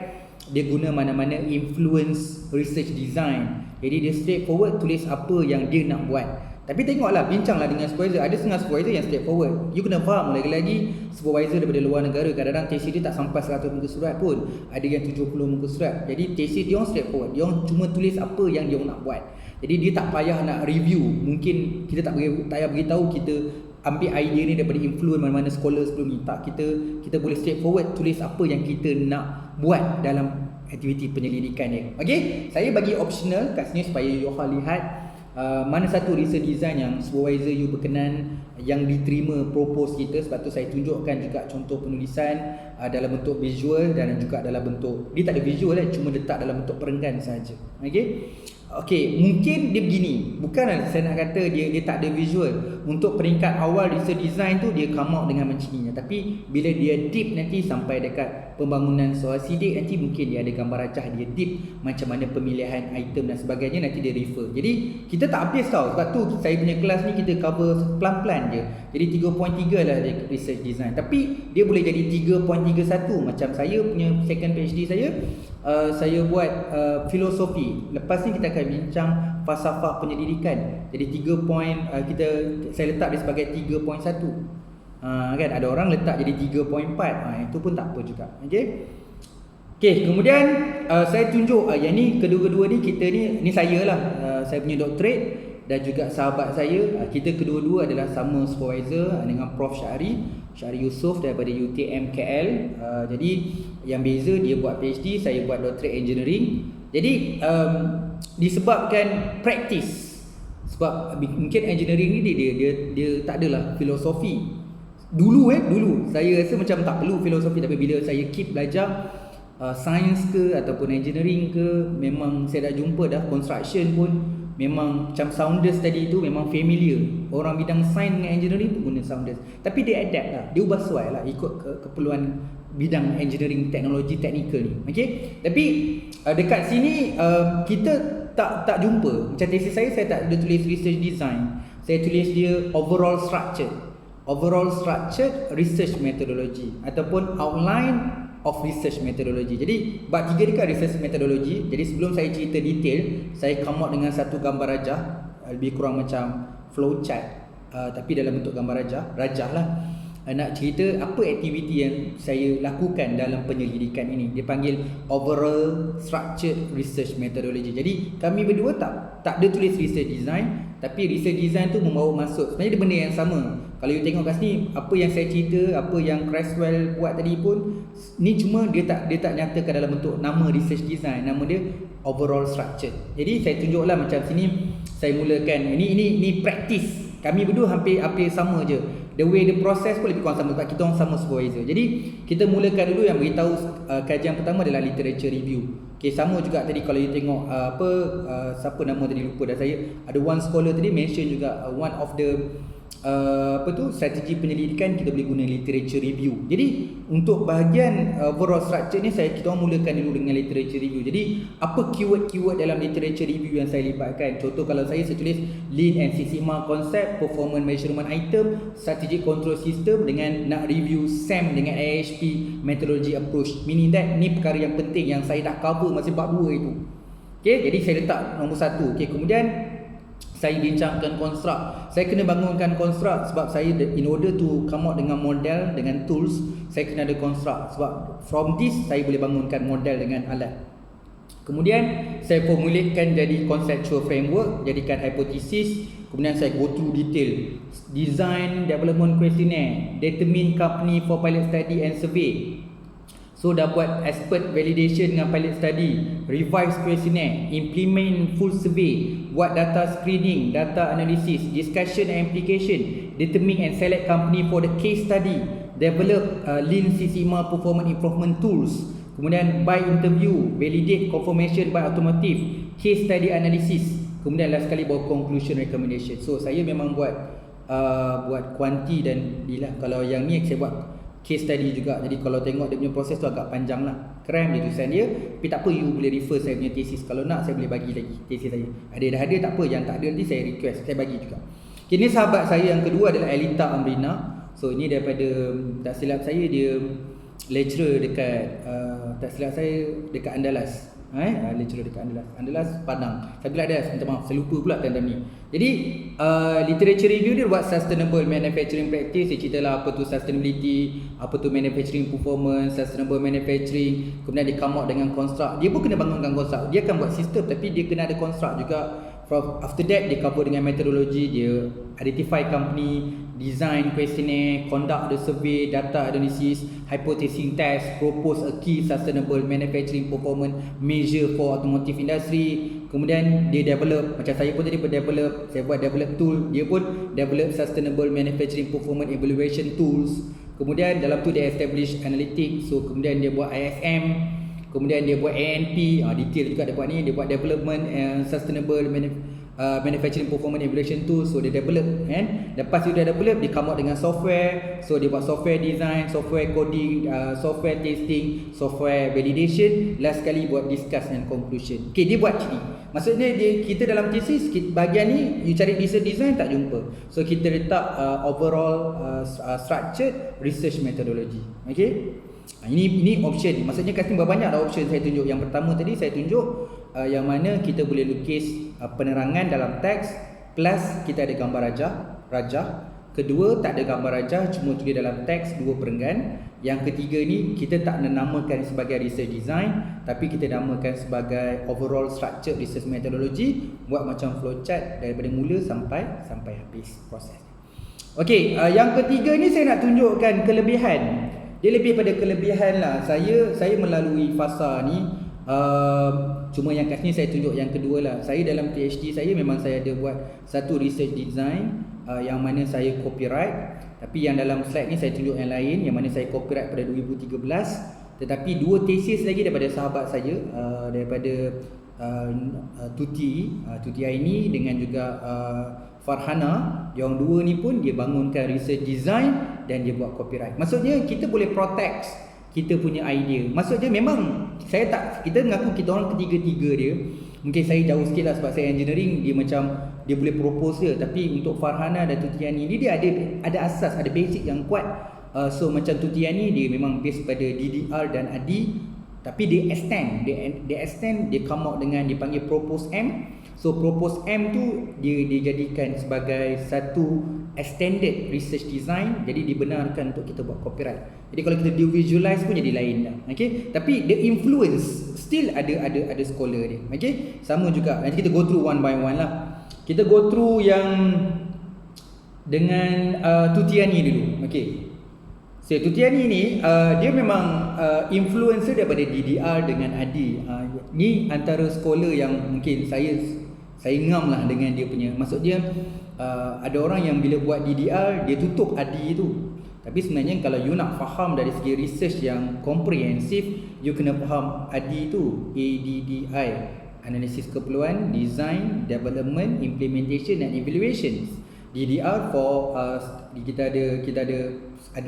Dia guna mana-mana influence research design. Jadi dia straightforward tulis apa yang dia nak buat. Tapi tengoklah, bincanglah dengan supervisor. Ada setengah supervisor yang straightforward. You kena faham lagi-lagi supervisor daripada luar negara. Kadang-kadang tesis dia tak sampai 100 muka surat pun. Ada yang 70 muka surat. Jadi tesis dia orang straightforward. Dia orang cuma tulis apa yang dia orang nak buat. Jadi dia tak payah nak review. Mungkin kita tak payah beritahu kita ambil idea ni daripada influence mana-mana scholar sebelum ni. Tak, kita boleh straightforward tulis apa yang kita nak buat dalam aktiviti penyelidikan dia. Okey, saya bagi optional kat sini supaya you all lihat mana satu research design yang supervisor you berkenan, yang diterima propose kita. Sebab tu saya tunjukkan juga contoh penulisan dalam bentuk visual dan juga dalam bentuk, dia tak ada visual cuma letak dalam bentuk perenggan saja. Okey, mungkin dia begini. Bukanlah saya nak kata dia tak ada visual. Untuk peringkat awal research design tu dia come out dengan macam ni. Tapi bila dia deep nanti sampai dekat pembangunan soal sidik, nanti mungkin dia ada gambar racah, dia deep macam mana pemilihan item dan sebagainya, nanti dia refer. Jadi kita tak habis tau. Sebab tu saya punya kelas ni kita cover pelan-pelan je. Jadi 3.3 lah research design. Tapi dia boleh jadi 3.31. Macam saya punya second PhD saya buat filosofi. Lepas ni kita akan bincang falsafah penyelidikan. Jadi 3 point saya letak dia sebagai 3.1. Kan ada orang letak jadi 3.4. Itu pun tak apa juga. Okey, kemudian saya tunjuk yang ni kedua-dua ni kita ni saya lah. Saya punya doctorate dan juga sahabat saya, kita kedua-dua adalah sama supervisor dengan Prof Syahri Yusof daripada UTM KL. Jadi yang beza dia buat PhD, saya buat doctorate engineering. Jadi disebabkan practice, sebab mungkin engineering ni dia tak adalah filosofi. Dulu saya rasa macam tak perlu filosofi, tapi bila saya keep belajar sains ke ataupun engineering ke, memang saya dah jumpa dah construction pun memang macam Saunders tadi tu memang familiar. Orang bidang sains dengan engineering pun guna Saunders. Tapi dia adapt lah, dia ubah sesuai lah ikut keperluan bidang engineering, teknologi, teknikal ni. Tapi dekat sini kita tak jumpa. Macam tesis saya tak ada tulis research design. Saya tulis dia overall structured research methodology ataupun outline of research methodology. Jadi bab 3 dekat research methodology. Jadi sebelum saya cerita detail, saya come out dengan satu gambar rajah, lebih kurang macam flowchart, tapi dalam bentuk gambar rajah lah. Nak cerita apa aktiviti yang saya lakukan dalam penyelidikan ini. Dia panggil overall structured research methodology. Jadi kami berdua tak ada tulis research design, tapi research design tu membawa masuk, sebenarnya dia benda yang sama. Kalau you tengok kat sini, apa yang saya cerita, apa yang Creswell buat tadi pun, ni cuma dia tak nyatakan dalam bentuk nama research design, nama dia overall structure. Jadi saya tunjuklah macam sini, saya mulakan ini practice. Kami berdua hampir sama je. The way the process pun lebih kurang sama, sebab kita orang sama supervisor. Jadi kita mulakan dulu yang beritahu kajian pertama adalah literature review. Okay, sama juga tadi kalau you tengok siapa nama tadi lupa dah saya. Ada one scholar tadi mention juga one of the strategi penyelidikan kita boleh guna literature review. Jadi untuk bahagian overall structure ni kita orang mulakan dulu dengan literature review. Jadi apa keyword dalam literature review yang saya libatkan? Contoh kalau saya tulis Lean and Six Sigma concept, performance measurement item, strategic control system, dengan nak review SAM dengan AHP methodology approach. Meaning that ni perkara yang penting yang saya dah cover masa bab 2 itu. Okay, jadi saya letak nombor 1. Okay, kemudian saya bincangkan construct. Saya kena bangunkan construct sebab saya in order to come out dengan model, dengan tools, saya kena ada construct. Sebab from this saya boleh bangunkan model dengan alat. Kemudian saya formulatekan jadi conceptual framework, jadikan hypothesis. Kemudian saya go through detail, design development questionnaire, determine company for pilot study and survey. So dah buat expert validation dengan pilot study, revise questionnaire, implement full survey, buat data screening, data analysis, discussion and application, determine and select company for the case study, develop Lean Six Sigma performance improvement tools, kemudian by interview, validate confirmation by automotive, case study analysis, kemudian last sekali baru conclusion recommendation. So saya memang buat kuanti dan kalau yang ni saya buat case study juga. Jadi kalau tengok dia punya proses tu agak panjang lah, kram je tulisan dia. Tapi tak apa, you boleh refer saya punya thesis. Kalau nak saya boleh bagi lagi thesis saya. Ada tak apa, yang tak ada nanti saya request, saya bagi juga. Okay, ni sahabat saya yang kedua adalah Elita Amrina. So ini daripada, tak silap saya dia lecturer dekat tak silap saya dekat Andalas. Lecturer dekat Andalas Padang. Saya bilang dia, minta maaf, saya lupa pula tentang ni. Jadi literature review dia buat sustainable manufacturing practice. Dia cerita lah apa tu sustainability, apa tu manufacturing performance, sustainable manufacturing. Kemudian dia come out dengan construct. Dia pun kena bangunkan construct. Dia akan buat sistem tapi dia kena ada construct juga. After that dia cover dengan methodology. Dia identify company, design questionnaire, conduct the survey, data analysis, hypothesis test, propose a key sustainable manufacturing performance measure for automotive industry. Kemudian dia develop, macam saya pun tadi pun develop, saya buat develop tool, dia pun develop sustainable manufacturing performance evaluation tools. Kemudian dalam tu dia establish analytics, so kemudian dia buat ISM, kemudian dia buat ANP, detail juga dia buat ni, dia buat development and sustainable manufacturing performance evaluation tool. So dia develop kan, lepas dia develop dia come out dengan software. So dia buat software design, software coding, software testing, software validation, last sekali buat discuss and conclusion. Okay, dia buat ni. Maksudnya kita dalam thesis bahagian ni you cari design tak jumpa. So kita letak overall structured research methodology. Okay, ini option. Maksudnya kat sini banyak dah option saya tunjuk. Yang pertama tadi saya tunjuk yang mana kita boleh lukis penerangan dalam teks plus kita ada gambar rajah. Kedua, tak ada gambar rajah, cuma tulis dalam teks dua perenggan. Yang ketiga ni kita tak namakan sebagai research design, tapi kita namakan sebagai overall structure research methodology. Buat macam flowchart daripada mula sampai habis proses. Okey, yang ketiga ni saya nak tunjukkan kelebihan. Dia lebih pada kelebihan lah. Saya melalui fasa ni cuma yang kat sini saya tunjuk yang kedua lah. Saya dalam PhD saya memang saya ada buat satu research design yang mana saya copyright. Tapi yang dalam slide ni saya tunjuk yang lain, yang mana saya copyright pada 2013. Tetapi dua tesis lagi daripada sahabat saya, daripada Tuti Aini dengan juga Farhana. Yang dua ni pun dia bangunkan research design dan dia buat copyright. Maksudnya kita boleh protect kita punya idea. Maksudnya memang kita mengaku kita orang ketiga-tiga dia. Mungkin saya jauh sikit lah sebab saya engineering, dia boleh propose dia. Tapi untuk Farhana dan Tutiani ni dia ada asas, ada basic yang kuat. So macam Tutiani dia memang base pada DDR dan ADI, tapi dia extend, dia come out dengan dipanggil propose M. So propose M tu dia dijadikan sebagai satu extended research design, jadi dibenarkan untuk kita buat copyright. Jadi kalau kita visualize pun jadi lain dah. Okey, tapi the influence still ada scholar dia. Okey, sama juga. Nanti kita go through one by one lah. Kita go through yang dengan Tutiani dulu. Okey. So Tutiani ni dia memang influencer daripada DDR dengan ADI. Ni antara scholar yang mungkin saya ngam lah dengan dia punya. Maksud dia ada orang yang bila buat DDR dia tutup ADI tu. Tapi sebenarnya kalau you nak faham dari segi research yang komprehensif, you kena faham ADI tu, ADDI, analisis keperluan, design, development, implementation and evaluation. DDR for kita ada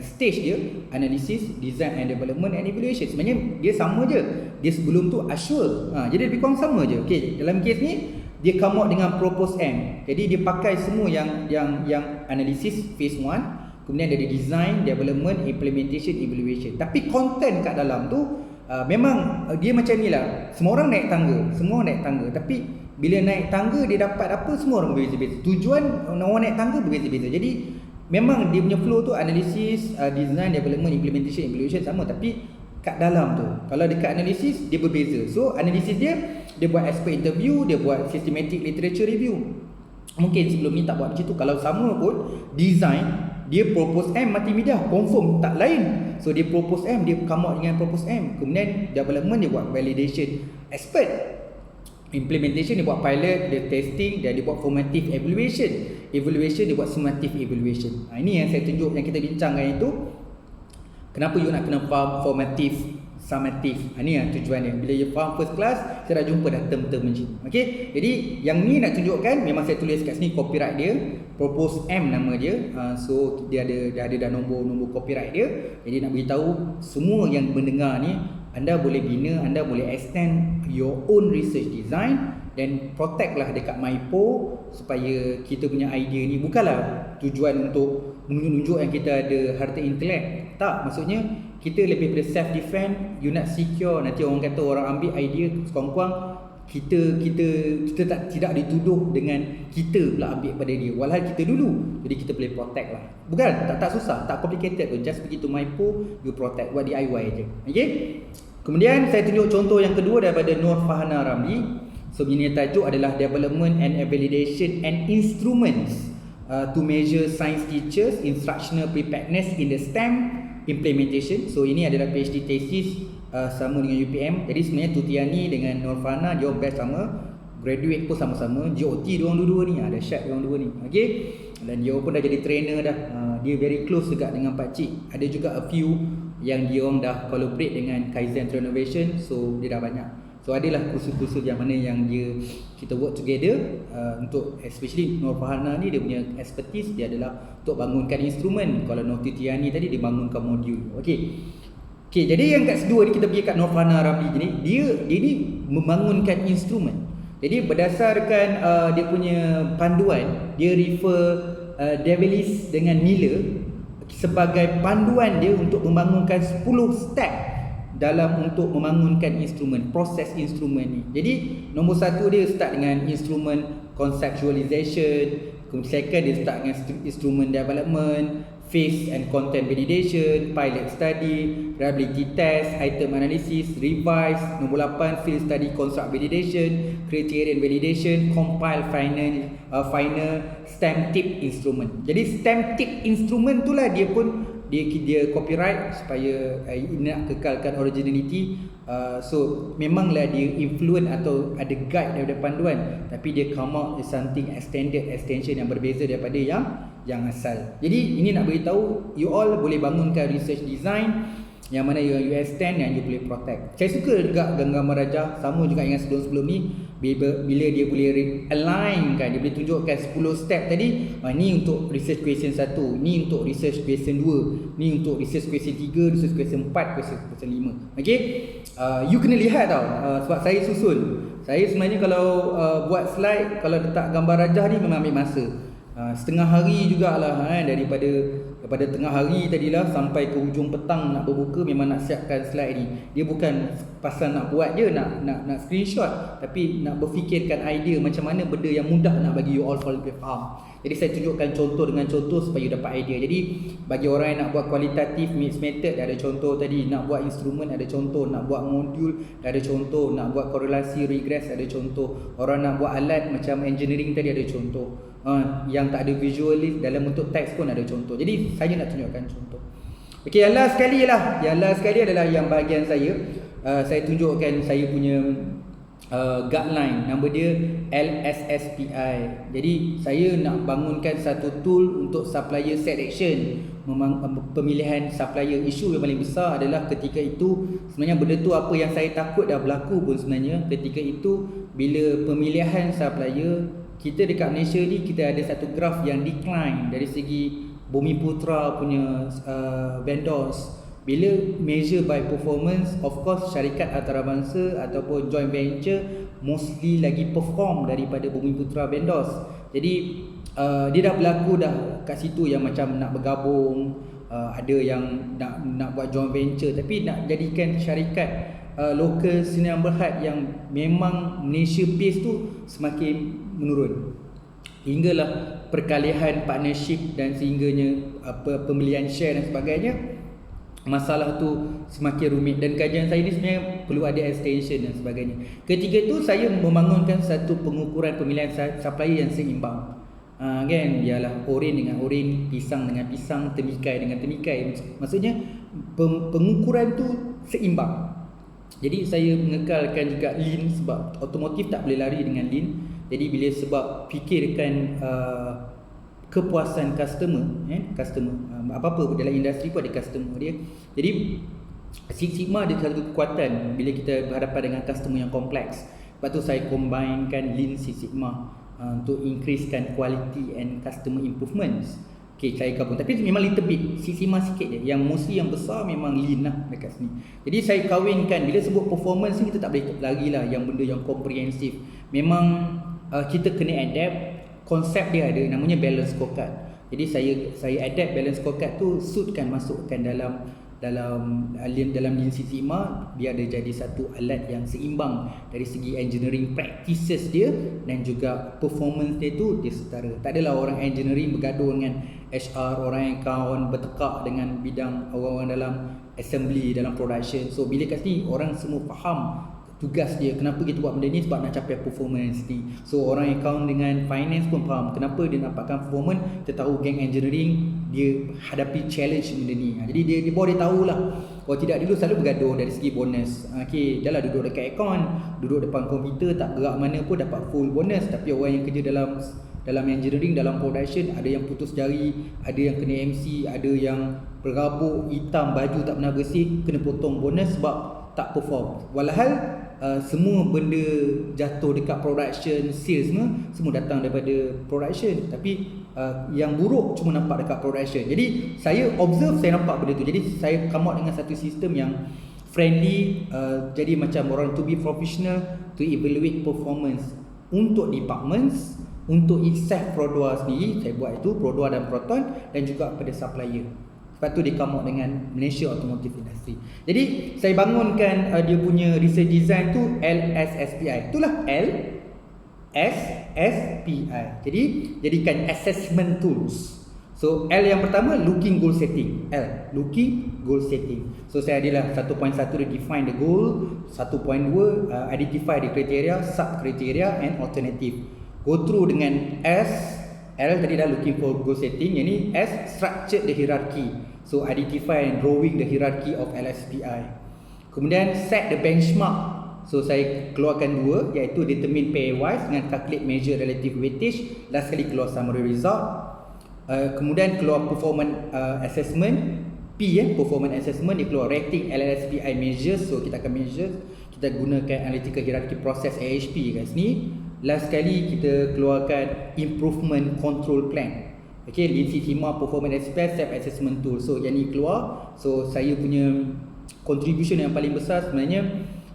stage dia, analysis, design and development and evaluation. Sebenarnya dia sama je. Dia sebelum tu assure. Jadi lebih kurang sama je. Okey, dalam case ni dia come out dengan propose M. Jadi dia pakai semua yang analysis phase 1, kemudian ada design, development, implementation, evaluation. Tapi content kat dalam tu memang dia macam ni lah. Semua orang naik tangga. Tapi bila naik tangga dia dapat apa, semua orang berbeza-beza. Tujuan orang naik tangga berbeza-beza. Jadi memang dia punya flow tu analisis, design, development, implementation, evaluation sama, tapi kat dalam tu kalau dekat analisis dia berbeza. So analisis dia buat expert interview, dia buat systematic literature review. Mungkin sebelum ni tak buat macam tu. Kalau sama pun design, dia propose M multimedia, confirm tak lain. So dia propose M, dia come out dengan propose M. Kemudian development dia buat validation, expert. Implementation dia buat pilot, dia testing, dan dia buat formative evaluation. Evaluation dia buat summative evaluation. Ini yang saya tunjuk, yang kita bincangkan itu. Kenapa you nak kena faham formative, summative. Ini yang tujuan dia. Bila you faham first class, saya dah jumpa dah term-term macam ni. Okey. Jadi yang ni nak tunjukkan, memang saya tulis kat sini copyright dia, Propose M nama dia. So dia ada nombor copyright dia. Jadi nak beritahu semua yang mendengar ni, anda boleh bina, anda boleh extend your own research design dan protect lah dekat MyPo supaya kita punya idea ni bukanlah tujuan untuk menunjuk yang kita ada harta intelek. Tak, maksudnya kita lebih pada self defense, you nak secure, nanti orang kata orang ambil idea sekurang-kurang kita tidak dituduh dengan kita pula ambil pada dia, walhal kita dulu. Jadi kita boleh protect lah. Bukan tak susah, tak complicated pun. Just pergi to MyPo, you protect, buat DIY je. Okay. Kemudian saya tunjuk contoh yang kedua daripada Nur Fahana Ramli. So ini tajuk adalah Development and Validation and Instruments to Measure Science Teachers Instructional Preparedness in the STEM Implementation. So ini adalah PhD thesis sama dengan UPM. Jadi sebenarnya Tutiani dengan Nur Fahana dia batch sama, graduate pun sama-sama, GOT diorang dua-dua ni, ada syat diorang dua ni. Okey. Dan dia pun dah jadi trainer dah. Dia very close juga dengan Pak Cik. Ada juga a few yang diorang dah collaborate dengan Kaizen Renovation. So dia dah banyak. So adalah kursus-kursus yang mana yang kita work together untuk, especially Nur Fahana ni dia punya expertise dia adalah untuk bangunkan instrumen. Kalau Nur Titiani tadi dia bangunkan modul. Okey. Jadi yang kat kedua ni kita pergi kat Nur Fahana Ramli ni, dia ni membangunkan instrumen. Jadi berdasarkan dia punya panduan, dia refer Develis dengan Miller sebagai panduan dia untuk membangunkan 10 step dalam untuk membangunkan instrumen, proses instrumen ni. Jadi nombor satu dia start dengan instrumen conceptualization, kemudian second dia start dengan instrumen development, phase and content validation, pilot study, reliability test, item analysis, revise, nombor 8 field study construct validation, criterion validation, compile final stamp tip instrument. Jadi stamp tip instrument tu lah dia pun dia copyright supaya nak kekalkan originality. So memanglah dia influence atau ada guide daripada panduan, tapi dia come out with something extension yang berbeza daripada yang asal. Jadi ini nak beritahu you all boleh bangunkan research design yang mana you extend yang you boleh protect. Saya suka juga gambar Rajah, sama juga dengan sebelum-sebelum ni, bila dia boleh align kan, dia boleh tunjukkan 10 step tadi. Ni untuk research question 1, ni untuk research question 2, ni untuk research question 3, research question 4, question 5. Okay, you kena lihat tau, sebab saya susun. Saya sebenarnya kalau buat slide, kalau letak gambar Rajah ni memang ambil masa setengah hari jugalah daripada tengah hari tadilah sampai ke hujung petang nak berbuka, memang nak siapkan slide ni. Dia bukan pasal nak buat je, nak screenshot, tapi nak berfikirkan idea macam mana benda yang mudah nak bagi you all faham. Jadi saya tunjukkan contoh dengan contoh supaya you dapat idea. Jadi bagi orang yang nak buat kualitatif mixed method, ada contoh tadi. Nak buat instrumen ada contoh, nak buat modul ada contoh, nak buat korelasi regress ada contoh. Orang nak buat alat macam engineering tadi ada contoh. Yang tak ada visualis dalam bentuk teks pun ada contoh. Jadi saya nak tunjukkan contoh. Okey, yang last sekali adalah yang bahagian saya. Saya tunjukkan saya punya guideline, nama dia LSSPI. Jadi saya nak bangunkan satu tool untuk supplier selection, pemilihan supplier. Isu yang paling besar adalah ketika itu sebenarnya benda tu apa yang saya takut dah berlaku pun sebenarnya. Ketika itu bila pemilihan supplier, kita dekat Malaysia ni kita ada satu graf yang decline dari segi Bumiputra punya vendors. Bila measure by performance, of course syarikat antarabangsa ataupun joint venture mostly lagi perform daripada Bumiputra vendors. Jadi dia dah berlaku dah kat situ yang macam nak bergabung, ada yang nak buat joint venture, tapi nak jadikan syarikat local Sdn Bhd yang memang Malaysia pace tu semakin menurun. Hinggalah perkalihan partnership dan sehingganya pembelian share dan sebagainya, masalah tu semakin rumit. Dan kajian saya ni sebenarnya perlu ada extension dan sebagainya. Ketika tu saya membangunkan satu pengukuran pemilihan supplier yang seimbang. Kan, biarlah oren dengan oren, pisang dengan pisang, temikai dengan temikai. Maksudnya pengukuran tu seimbang. Jadi saya mengekalkan juga lean, sebab otomotif tak boleh lari dengan lean. Jadi bila sebab fikirkan kepuasan customer, apa-apa dalam industri pun ada customer dia. Jadi Six Sigma ada satu kekuatan bila kita berhadapan dengan customer yang kompleks. Sebab tu saya combinekan Lean Six Sigma untuk increasekan quality and customer improvements. Okay, saya gabung. Tapi memang little bit Six Sigma sikit je. Yang mostly yang besar memang Lean lah dekat sini. Jadi saya kawinkan. Bila sebut performance ni, kita tak boleh lari lah yang benda yang komprehensif. Memang kita kena adapt. Konsep dia ada, namanya balance scorecard. Jadi saya adapt balance scorecard tu, suitkan, masukkan dalam Lean Six Sigma, biar dia jadi satu alat yang seimbang dari segi engineering practices dia dan juga performance dia tu dia setara. Tak adalah orang engineering bergaduh dengan HR, orang account bertekak dengan bidang orang-orang dalam assembly, dalam production. So bila kat sini orang semua faham tugas dia, kenapa kita buat benda ni, sebab nak capai performance ni. So orang account dengan finance pun faham kenapa dia dapatkan performance. Kita tahu geng engineering dia hadapi challenge benda ni. Jadi dia baru dia tahulah. Kalau tidak, dulu selalu bergaduh dari segi bonus. Okay, dah lah duduk dekat account, duduk depan komputer, tak gerak mana pun dapat full bonus. Tapi orang yang kerja dalam engineering, dalam production, ada yang putus jari, ada yang kena MC, ada yang berabuk, hitam, baju tak pernah bersih, kena potong bonus sebab tak perform. Walhal semua benda jatuh dekat production, sales semua datang daripada production. Tapi yang buruk cuma nampak dekat production. Jadi saya observe, saya nampak benda tu. Jadi saya come out dengan satu sistem yang friendly. Jadi macam orang to be professional, to evaluate performance untuk departments, untuk itself Produa sendiri. Saya buat itu, Produa dan Proton, dan juga pada supplier. Lepas tu dia come out dengan Malaysia Automotive Industry. Jadi saya bangunkan dia punya research design tu LSSPI. Itulah LSSPI. Jadi jadikan assessment tools. So L yang pertama, looking goal setting. L, looking goal setting. So saya adalah 1.1 dia define the goal, 1.2 identify the criteria, sub criteria and alternative. Go through dengan S. L tadi dah looking for goal setting. Yang ni S, structure the hierarchy. So identify and drawing the hierarchy of LSPI. Kemudian set the benchmark. So saya keluarkan dua, iaitu determine pair wise dengan calculate measure relative weightage. Last sekali keluar summary result. Kemudian keluar performance assessment. P performance assessment, dia keluar rating LSPI measures. So kita akan measure, kita gunakan analytical hierarchy process AHP kat sini. Last sekali kita keluarkan improvement control plan. Okay, Lean Six Sigma performance aspect self assessment tool. So yang ni keluar. So saya punya contribution yang paling besar sebenarnya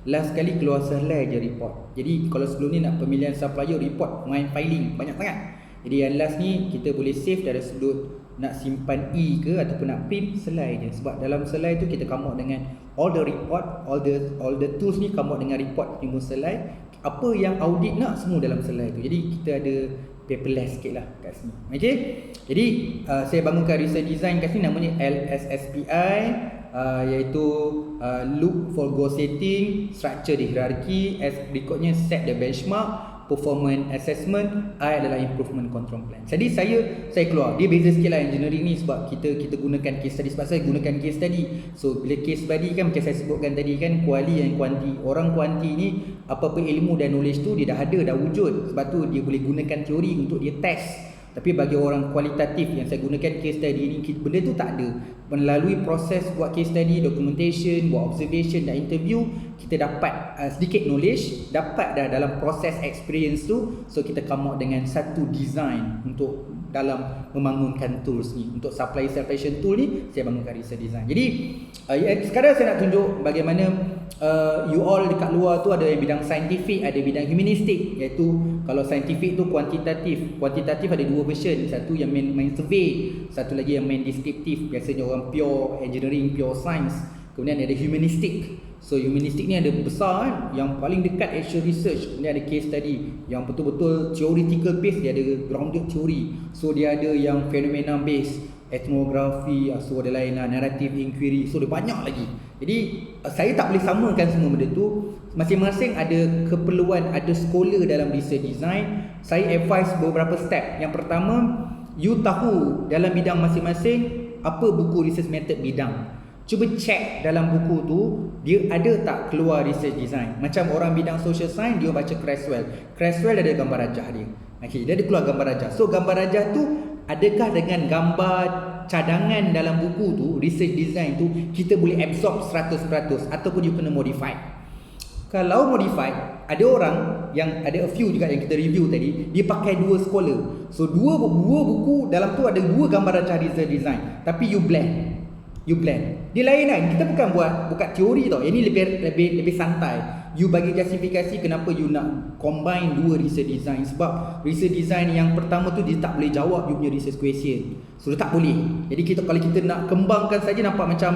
last kali keluar selai je report. Jadi kalau sebelum ni nak pemilihan supplier, report main filing banyak sangat. Jadi yang last ni kita boleh save dari sudut nak simpan E ke ataupun nak print, selai je. Sebab dalam selai tu kita come out dengan all the report, all the tools ni come out dengan report timbul selai. Apa yang audit nak semua dalam selai tu. Jadi kita ada paperless sikit lah kat sini. Okay, jadi saya bangunkan research design kat sini namanya LSSPI, iaitu look for goal setting, structure the hierarchy, as berikutnya set the benchmark, performance assessment, I adalah improvement control plan. Jadi saya keluar. Dia beza sikit lah engineering ni sebab kita gunakan case study. Sebab saya gunakan case study. So bila case study kan macam saya sebutkan tadi kan, quali and quanti. Orang quanti ni apa-apa ilmu dan knowledge tu dia dah ada, dah wujud. Sebab tu dia boleh gunakan teori untuk dia test. Tapi bagi orang kualitatif yang saya gunakan case study ni, benda tu tak ada. Melalui proses buat case study, documentation, buat observation dan interview, kita dapat sedikit knowledge, dapat dah dalam proses experience tu. So kita come out dengan satu design untuk dalam membangunkan tools ni. Untuk supply separation tool ni, saya bangunkan research design. Jadi sekarang saya nak tunjuk bagaimana you all dekat luar tu ada yang bidang saintifik, ada bidang humanistik. Iaitu kalau saintifik tu kuantitatif. Kuantitatif ada dua version. Satu yang main survey, satu lagi yang main deskriptif. Biasanya orang pure engineering, pure science. Kemudian ada humanistik. So humanistik ni ada besar kan, yang paling dekat actual research. Kemudian ada case study yang betul-betul theoretical base, dia ada grounded theory. So dia ada yang phenomena based, ethnography, so ada lain lah, narrative inquiry. So dia banyak lagi. Jadi saya tak boleh samakan semua benda tu. Masing-masing ada keperluan, ada scholar dalam research design. Saya advise beberapa step. Yang pertama, you tahu dalam bidang masing-masing apa buku research method bidang. Cuba check dalam buku tu dia ada tak keluar research design. Macam orang bidang social science, dia baca Creswell. Creswell ada gambar rajah dia. Okey, dia ada keluar gambar rajah. So gambar rajah tu adakah dengan gambar cadangan dalam buku tu, research design tu, kita boleh absorb 100% ataupun you kena modify. Kalau modify, ada orang yang ada a few juga yang kita review tadi, dia pakai 2 scholar. So dua buku dalam tu ada 2 gambar racah research design, tapi you blend. Dia lain kan. Kita bukan buat teori tau. Ini lebih santai. You bagi justifikasi kenapa you nak combine 2 research design. Sebab research design yang pertama tu dia tak boleh jawab you punya research question. So dia tak boleh. Jadi kalau kita nak kembangkan saja nampak macam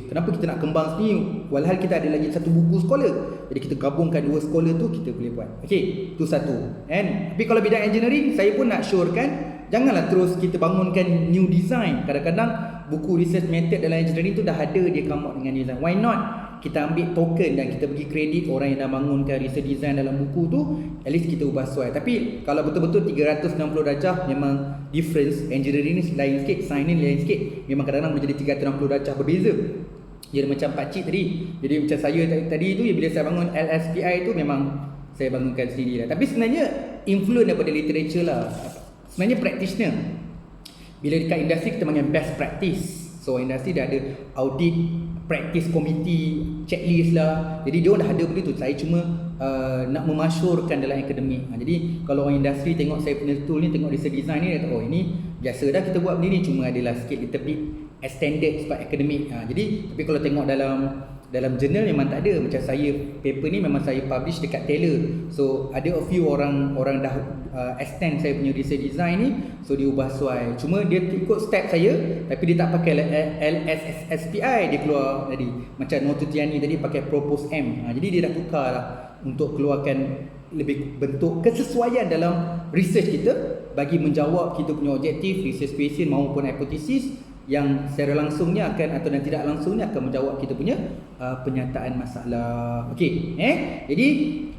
kenapa kita nak kembang sini walhal kita ada lagi 1 buku scholar. Jadi kita gabungkan 2 scholar tu, kita boleh buat. Okey, itu satu. Tapi kalau bidang engineering, saya pun nak syorkan janganlah terus kita bangunkan new design. Kadang-kadang buku research method dalam engineering tu dah ada, dia come out dengan design. Why not kita ambil token dan kita bagi kredit orang yang dah bangunkan research design dalam buku tu, at least kita ubah sesuai. Tapi kalau betul-betul 360 darjah memang difference. Engineering ni lain sikit, science ni lain sikit. Memang kadang-kadang boleh jadi 360 darjah berbeza. Jadi macam pakcik tadi. Jadi macam saya tadi tu, bila saya bangun LSPI tu memang saya bangunkan sendiri lah. Tapi sebenarnya influence daripada literature lah. Sebenarnya practitioner. Bila dekat industri kita panggil best practice. So industri dah ada audit, practice committee, checklist lah. Jadi dia dah ada benda tu. Saya cuma nak memasyurkan dalam akademik. Jadi kalau orang industri tengok saya punya tool ni, tengok research design ni, dia kata, oh ini biasa dah kita buat benda ni, cuma adalah sikit little bit extended sebab akademik. Jadi tapi kalau tengok dalam jurnal memang tak ada. Macam saya, paper ni memang saya publish dekat Taylor. So ada a few orang dah extend saya punya research design ni, so dia ubah sesuai. Cuma dia ikut step saya, tapi dia tak pakai LSSPI, dia keluar tadi. Macam Notutiani tadi pakai Propose M. Jadi dia dah tukar lah untuk keluarkan lebih bentuk kesesuaian dalam research kita bagi menjawab kita punya objektif, research question maupun hipotesis yang secara langsungnya akan atau dan tidak langsungnya akan menjawab kita punya penyataan masalah. Okey, jadi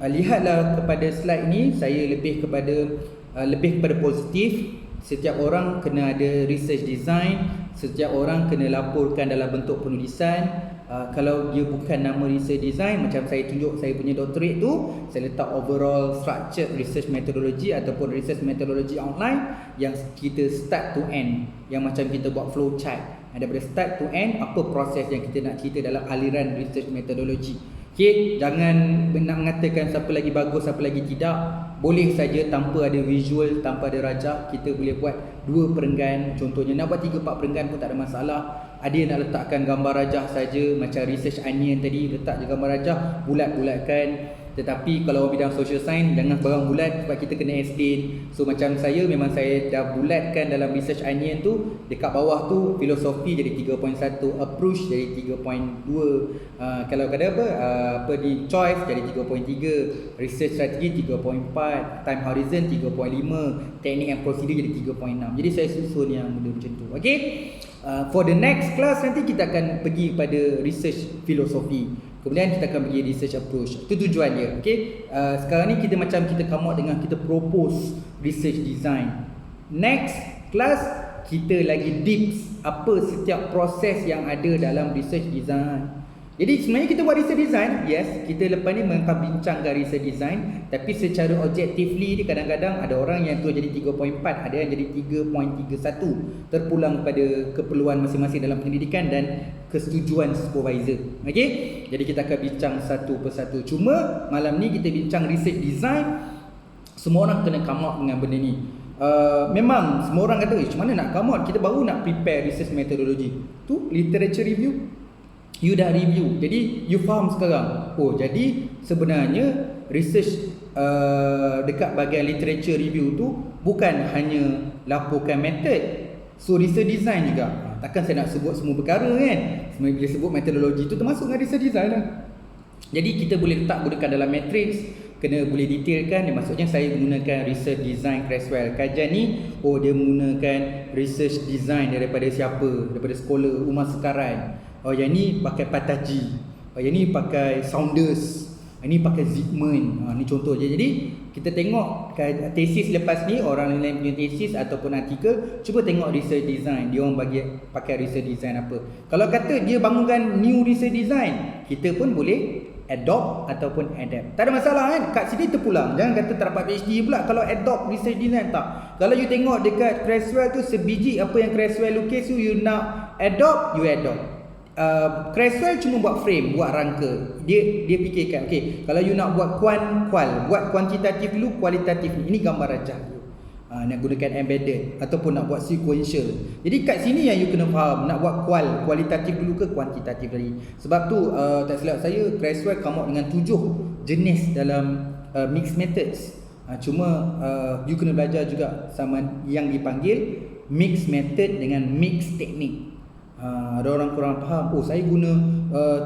lihatlah kepada slide ni, saya lebih kepada positif. Setiap orang kena ada research design, setiap orang kena laporkan dalam bentuk penulisan. Kalau dia bukan nama research design, macam saya tunjuk saya punya doctorate tu, saya letak overall structured research methodology ataupun research methodology online yang kita start to end, yang macam kita buat flow chart. Daripada start to end, apa proses yang kita nak cerita dalam aliran research methodology. Okay, jangan nak mengatakan siapa lagi bagus, siapa lagi tidak. Boleh saja tanpa ada visual, tanpa ada rajah, kita boleh buat 2 perenggan. Contohnya nak buat 3-4 perenggan pun tak ada masalah. Ada yang nak letakkan gambar rajah saja, macam research onion tadi, letak je gambar rajah, bulat-bulatkan. Tetapi kalau orang bidang social science, jangan barang bulat sebab kita kena explain. So macam saya, memang saya dah bulatkan dalam research onion tu. Dekat bawah tu filosofi jadi 3.1, approach jadi 3.2, kalau ada apa di choice jadi 3.3, research strategy 3.4, time horizon 3.5, technique and procedure jadi 3.6. Jadi saya susun yang benda macam tu. Okay, for the next class nanti kita akan pergi pada research filosofi. Kemudian kita akan pergi research approach. Itu tujuan dia. Okay? Sekarang ni kita come out dengan kita propose research design. Next class kita lagi deep apa setiap proses yang ada dalam research design. Jadi sebenarnya kita buat research design, yes, kita lepas ni akan bincangkan research design, tapi secara objectively ni kadang-kadang ada orang yang tu jadi 3.4, ada yang jadi 3.31, terpulang pada keperluan masing-masing dalam pendidikan dan kesetujuan supervisor. Okey, jadi kita akan bincang satu persatu. Cuma malam ni kita bincang research design. Semua orang kena come out dengan benda ni. Memang semua orang kata, macam mana nak come out, kita baru nak prepare research methodology. Tu literature review, you dah review, jadi you faham sekarang. Oh, jadi sebenarnya research dekat bahagian literature review tu bukan hanya laporkan method, so research design juga. Takkan saya nak sebut semua perkara kan. Sebenarnya bila sebut metodologi tu termasuk dengan research design lah. Jadi kita boleh letak gunakan dalam matrix, kena boleh detailkan. Maksudnya saya menggunakan research design Creswell. Kajian ni, oh dia menggunakan research design daripada siapa? Daripada scholar Umar Sekaran. Oh yang ni pakai Pataji. Oh yang ni pakai Saunders. Ini pakai Zygmunt. Ni contoh je. Jadi kita tengok tesis lepas ni, orang lain punya tesis ataupun artikel, cuba tengok research design. Dia orang bagi pakai research design apa. Kalau kata dia bangunkan new research design, kita pun boleh adopt ataupun adapt. Tak ada masalah kan? Kat sini terpulang. Jangan kata tak dapat PhD pula kalau adopt research design, tak. Kalau you tengok dekat Creswell tu sebiji apa yang Creswell lukis tu, you nak adopt, you adopt. Creswell cuma buat frame, buat rangka. Dia fikirkan, okay, kalau you nak buat buat kuantitatif dulu, kualitatif ni. Ini gambar rajah. Nak gunakan embedded ataupun nak buat sequential. Jadi kat sini yang you kena faham, nak buat kualitatif dulu ke kuantitatif tadi. Sebab tu tak silap saya, Creswell come out dengan 7 jenis dalam mixed methods. Cuma you kena belajar juga sama yang dipanggil mixed method dengan mixed technique. Ada orang kurang faham, oh saya guna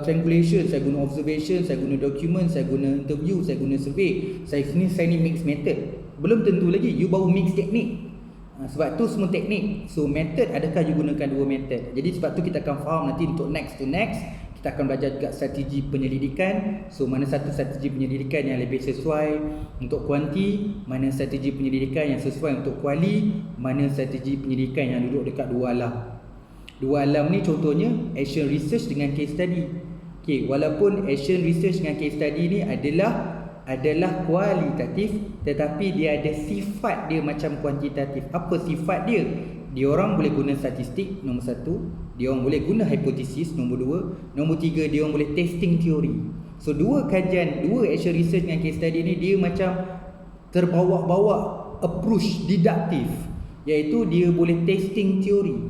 triangulation, saya guna observation, saya guna document, saya guna interview, saya guna survey, saya ni mixed method. Belum tentu lagi, you baru mix teknik. Sebab tu semua teknik. So method, adakah you gunakan 2 method? Jadi sebab tu kita akan faham nanti untuk next, kita akan belajar juga strategi penyelidikan. So mana satu strategi penyelidikan yang lebih sesuai untuk kuanti, mana strategi penyelidikan yang sesuai untuk kuali, mana strategi penyelidikan yang duduk dekat 2 alam. 2 alam ni contohnya action research dengan case study. Okay, walaupun action research dengan case study ni adalah kualitatif, tetapi dia ada sifat dia macam kuantitatif. Apa sifat dia? Dia orang boleh guna statistik, nombor 1. Dia orang boleh guna hipotesis, nombor 2. Nombor 3, dia orang boleh testing teori. So 2 kajian, 2 action research dengan case study ni dia macam terbawa-bawa approach didaktif, iaitu dia boleh testing teori.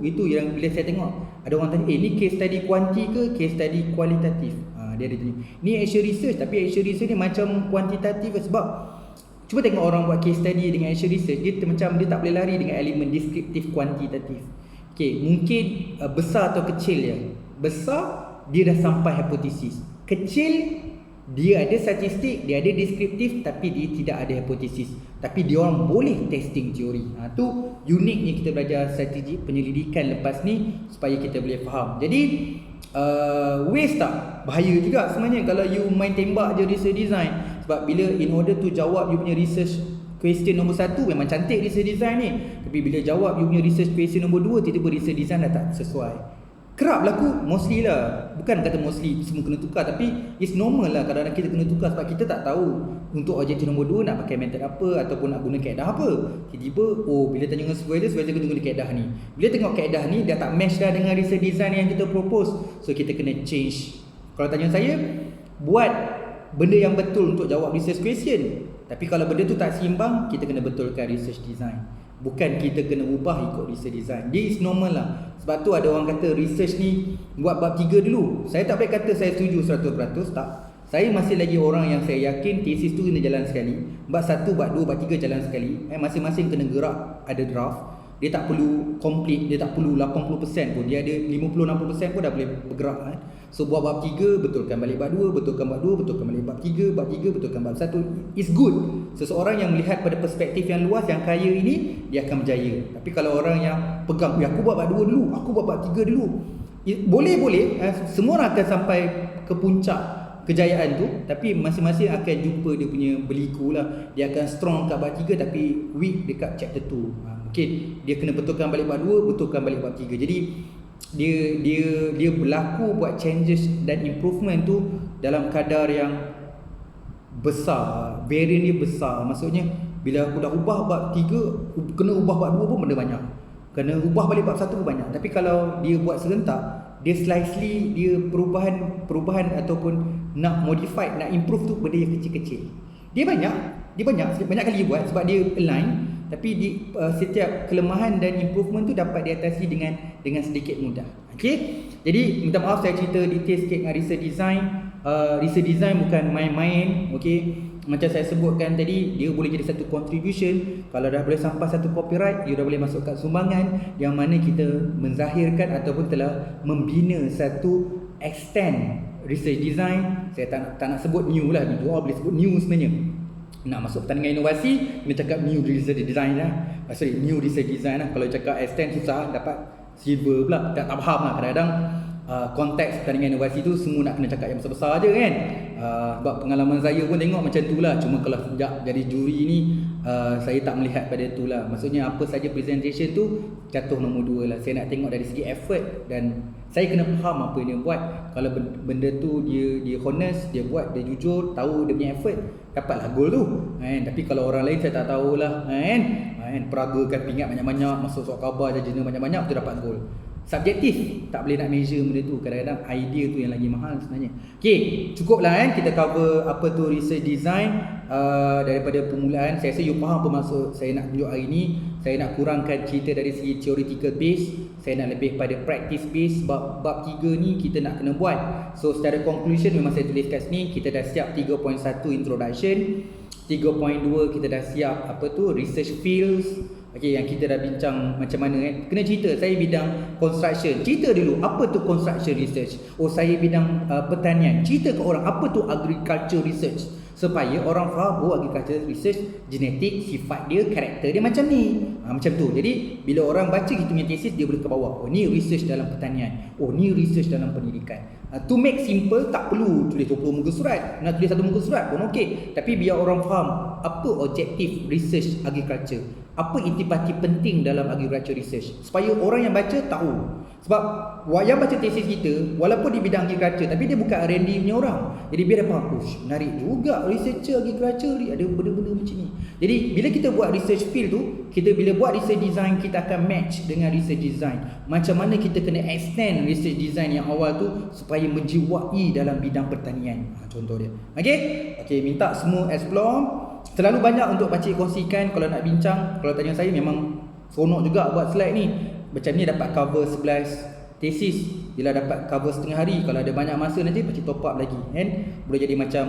Itu yang bila saya tengok ada orang tanya, ni case study kuanti ke case study kualitatif? Dia ada tanya. Ni action research, tapi action research ni macam kuantitatif sebab cuba tengok orang buat case study dengan action research, dia macam dia tak boleh lari dengan elemen deskriptif kuantitatif. Okey, mungkin besar atau kecil dia. Besar dia dah sampai hipotesis. Kecil dia ada statistik, dia ada deskriptif, tapi dia tidak ada hipotesis. Tapi dia orang boleh testing teori. Tu uniknya kita belajar strategi penyelidikan lepas ni supaya kita boleh faham. Jadi waste tak? Bahaya juga sebenarnya kalau you main tembak je research design. Sebab bila in order to jawab you punya research question nombor 1, memang cantik research design ni, tapi bila jawab you punya research question nombor 2, tiba-tiba research design dah tak sesuai. Kerap berlaku, mostly lah. Bukan kata mostly semua kena tukar, tapi it's normal lah kadang-kadang kita kena tukar sebab kita tak tahu untuk objektif nombor 2 nak pakai method apa ataupun nak guna kaedah apa. Tiba-tiba bila tanya dengan supervisor kena guna kaedah ni. Bila tengok kaedah ni dah tak match dah dengan research design yang kita propose, so kita kena change. Kalau tanya saya, buat benda yang betul untuk jawab research question. Tapi kalau benda tu tak seimbang, kita kena betulkan research design. Bukan kita kena ubah ikut research design. Dia is normal lah. Sebab tu ada orang kata research ni buat bab 3 dulu. Saya tak boleh kata saya setuju 100%, tak. Saya masih lagi orang yang saya yakin tesis tu kena jalan sekali. Bab 1, bab 2, bab 3 jalan sekali. Masing-masing kena gerak, ada draft. Dia tak perlu complete, dia tak perlu 80% pun. Dia ada 50-60% pun dah boleh bergerak. So buat bab 3, betulkan balik bab 2, betulkan bab 2, betulkan balik bab 3, bab 3, betulkan bab 1. It's good. Seseorang yang melihat pada perspektif yang luas, yang kaya ini, dia akan berjaya. Tapi kalau orang yang pegang, aku buat bab 2 dulu, aku buat bab 3 dulu, boleh-boleh, semua orang akan sampai ke puncak kejayaan tu, tapi masing-masing akan jumpa dia punya berliku lah. Dia akan strong kat bab 3 tapi weak dekat chapter 2. Mungkin dia kena betulkan balik bab 2, betulkan balik bab 3. Jadi dia berlaku buat changes dan improvement tu dalam kadar yang besar. Variant dia besar. Maksudnya bila aku dah ubah bab 3, kena ubah bab 2 pun benda banyak. Kena ubah balik bab 1 pun banyak. Tapi kalau dia buat serentak, dia slightly, dia perubahan ataupun nak modify, nak improve tu benda yang kecil-kecil. Dia banyak kali dia buat sebab dia align. Tapi setiap kelemahan dan improvement tu dapat diatasi dengan sedikit mudah. Okey. Jadi minta maaf saya cerita detail sikit dengan research design. Research design bukan main-main. Okey. Macam saya sebutkan tadi, dia boleh jadi satu contribution. Kalau dah boleh sampai satu copyright, dia dah boleh masuk kat sumbangan yang mana kita menzahirkan ataupun telah membina satu extend research design. Saya tak nak sebut new lah. Itu boleh sebut new sebenarnya. Nak masuk pertandingan inovasi, kena cakap new research design lah. New research design lah. Kalau cakap extend susah, dapat silver pula. Tak faham lah. Kadang-kadang konteks pertandingan inovasi tu semua nak kena cakap yang besar-besar je kan. Sebab pengalaman saya pun tengok macam tu lah. Cuma kalau sejak jadi juri ni, saya tak melihat pada tu lah. Maksudnya apa saja presentation tu jatuh nombor 2 lah. Saya nak tengok dari segi effort dan Saya kena faham apa yang dia buat. Kalau benda tu dia honest, dia buat, dia jujur, tahu dia punya effort, dapatlah goal tu. Tapi kalau orang lain saya tak tahulah, peragakan pingat banyak-banyak, masuk surat khabar je jenis banyak-banyak, betul dapat goal. Subjektif, tak boleh nak measure benda tu. Kadang-kadang idea tu yang lagi mahal sebenarnya. Okey, cukuplah kita cover apa tu research design daripada permulaan. Saya rasa you faham apa maksud saya nak tunjuk hari ni. Saya nak kurangkan cerita dari segi theoretical base, saya nak lebih pada practice base. Bab 3 ni kita nak kena buat. So secara conclusion memang saya tulis kat sini, kita dah siap 3.1 introduction, 3.2 kita dah siap apa tu research fields. Okey, yang kita dah bincang macam mana kena cerita. Saya bidang construction. Cerita dulu apa tu construction research. Oh, saya bidang pertanian. Cerita ke orang apa tu agriculture research, supaya orang faham agriculture research genetik, sifat dia, karakter dia macam ni. Macam tu. Jadi bila orang baca kita punya tesis, dia boleh ke bawah. Oh, ni research dalam pertanian. Oh, ni research dalam pendidikan. To make simple, tak perlu tulis 20 muka surat. Nak tulis 1 muka surat pun okey. Tapi biar orang faham apa objektif research agriculture, apa intipati penting dalam agriculture research, supaya orang yang baca tahu. Sebab yang baca tesis kita walaupun di bidang agriculture, tapi dia bukan R&D punya orang. Jadi biar dia faham, menarik juga researcher agriculture ni ada benda-benda macam ni. Jadi bila kita buat research field tu, kita bila buat research design, kita akan match dengan research design. Macam mana kita kena extend research design yang awal tu supaya menjiwai dalam bidang pertanian. Contoh dia. Okey, minta semua explore. Terlalu banyak untuk pakcik kongsikan. Kalau nak bincang, kalau tanya saya memang seronok juga buat slide ni. Macam ni dapat cover 11 tesis. Bila dapat cover setengah hari, kalau ada banyak masa nanti pakcik top up lagi, boleh jadi macam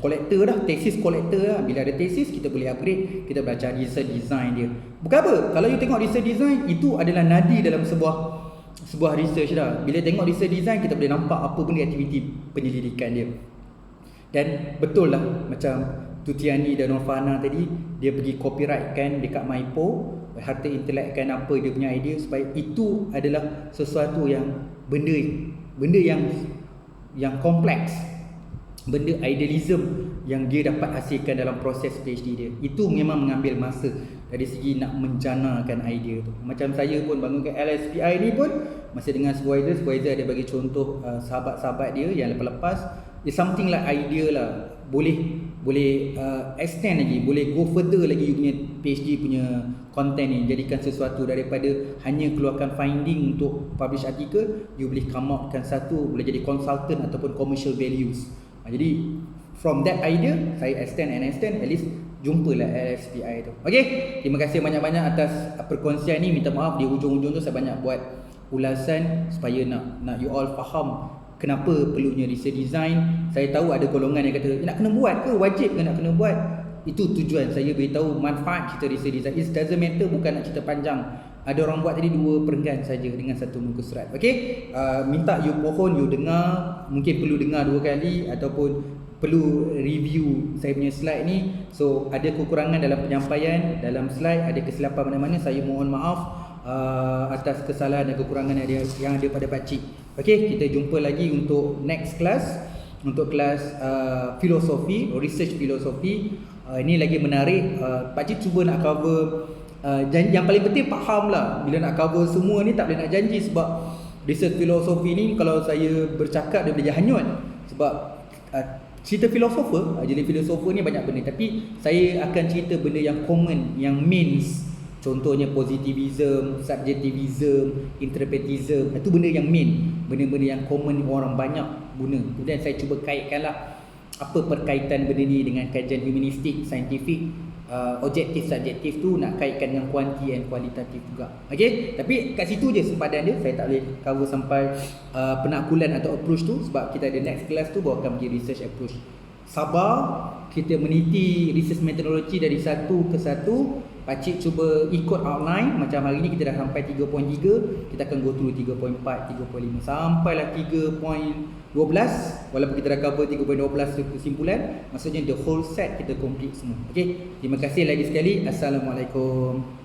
collector dah, tesis collector lah. Bila ada tesis kita boleh upgrade, kita belajar research design dia. Bukan apa, kalau you tengok research design, itu adalah nadi dalam sebuah research dah. Bila tengok research design, kita boleh nampak apa benda aktiviti penyelidikan dia. Dan betul lah macam Tutiani dan Norfana tadi, dia pergi copyright kan dekat Maipo, harta intelek kan apa dia punya idea, supaya itu adalah sesuatu yang benda yang kompleks, benda idealism yang dia dapat hasilkan dalam proses PhD dia. Itu memang mengambil masa dari segi nak menjanakan idea tu. Macam saya pun bangunkan LSPI ni pun masih dengan supervisor ada bagi contoh sahabat-sahabat dia yang lepas-lepas. It's something like idea lah. Boleh extend lagi, boleh go further lagi you punya PhD punya content ni, jadikan sesuatu daripada hanya keluarkan finding untuk publish artikel, you boleh come outkan satu, boleh jadi consultant ataupun commercial values. Jadi from that idea saya extend, at least jumpalah LSPI tu. Okey, terima kasih banyak-banyak atas perkongsian ni. Minta maaf di hujung-hujung tu saya banyak buat ulasan supaya nak you all faham kenapa perlunya research design. Saya tahu ada golongan yang kata nak kena buat ke, wajib ke nak kena buat. Itu tujuan saya beritahu manfaat kita research design. It doesn't matter, bukan nak cerita panjang. Ada orang buat tadi 2 perenggan saja dengan 1 muka surat. Okey, minta you pohon, you dengar, mungkin perlu dengar 2 kali ataupun perlu review saya punya slide ni. So ada kekurangan dalam penyampaian, dalam slide ada kesilapan mana-mana, saya mohon maaf atas kesalahan dan kekurangan yang ada pada pakcik. Okey, kita jumpa lagi untuk next class, untuk kelas filosofi, research filosofi. Ini lagi menarik. Pakcik cuba nak cover yang paling penting faham lah. Bila nak cover semua ni tak boleh nak janji, sebab research filosofi ni kalau saya bercakap dia boleh hanyut. Sebab cerita filosofer, jadi filosofer ni banyak benda, tapi saya akan cerita benda yang common, yang mains. Contohnya positivism, subjektivism, interpretism. Itu benda yang main, benda-benda yang common orang banyak guna. Kemudian saya cuba kaitkanlah apa perkaitan benda ni dengan kajian humanistik, saintifik, objektif, subjektif tu nak kaitkan dengan kuanti dan kualitatif juga. Okey, tapi kat situ je sempadan dia. Saya tak boleh cover sampai penakulan atau approach tu, sebab kita ada next class tu baru akan pergi research approach. Sabar, kita meniti research methodology dari satu ke satu. Pakcik cuba ikut outline. Macam hari ni kita dah sampai 3.3, kita akan go through 3.4, 3.5 sampailah 3.12. Walaupun kita dah cover 3.12 kesimpulan, maksudnya the whole set kita complete semua. Okey, terima kasih lagi sekali. Assalamualaikum.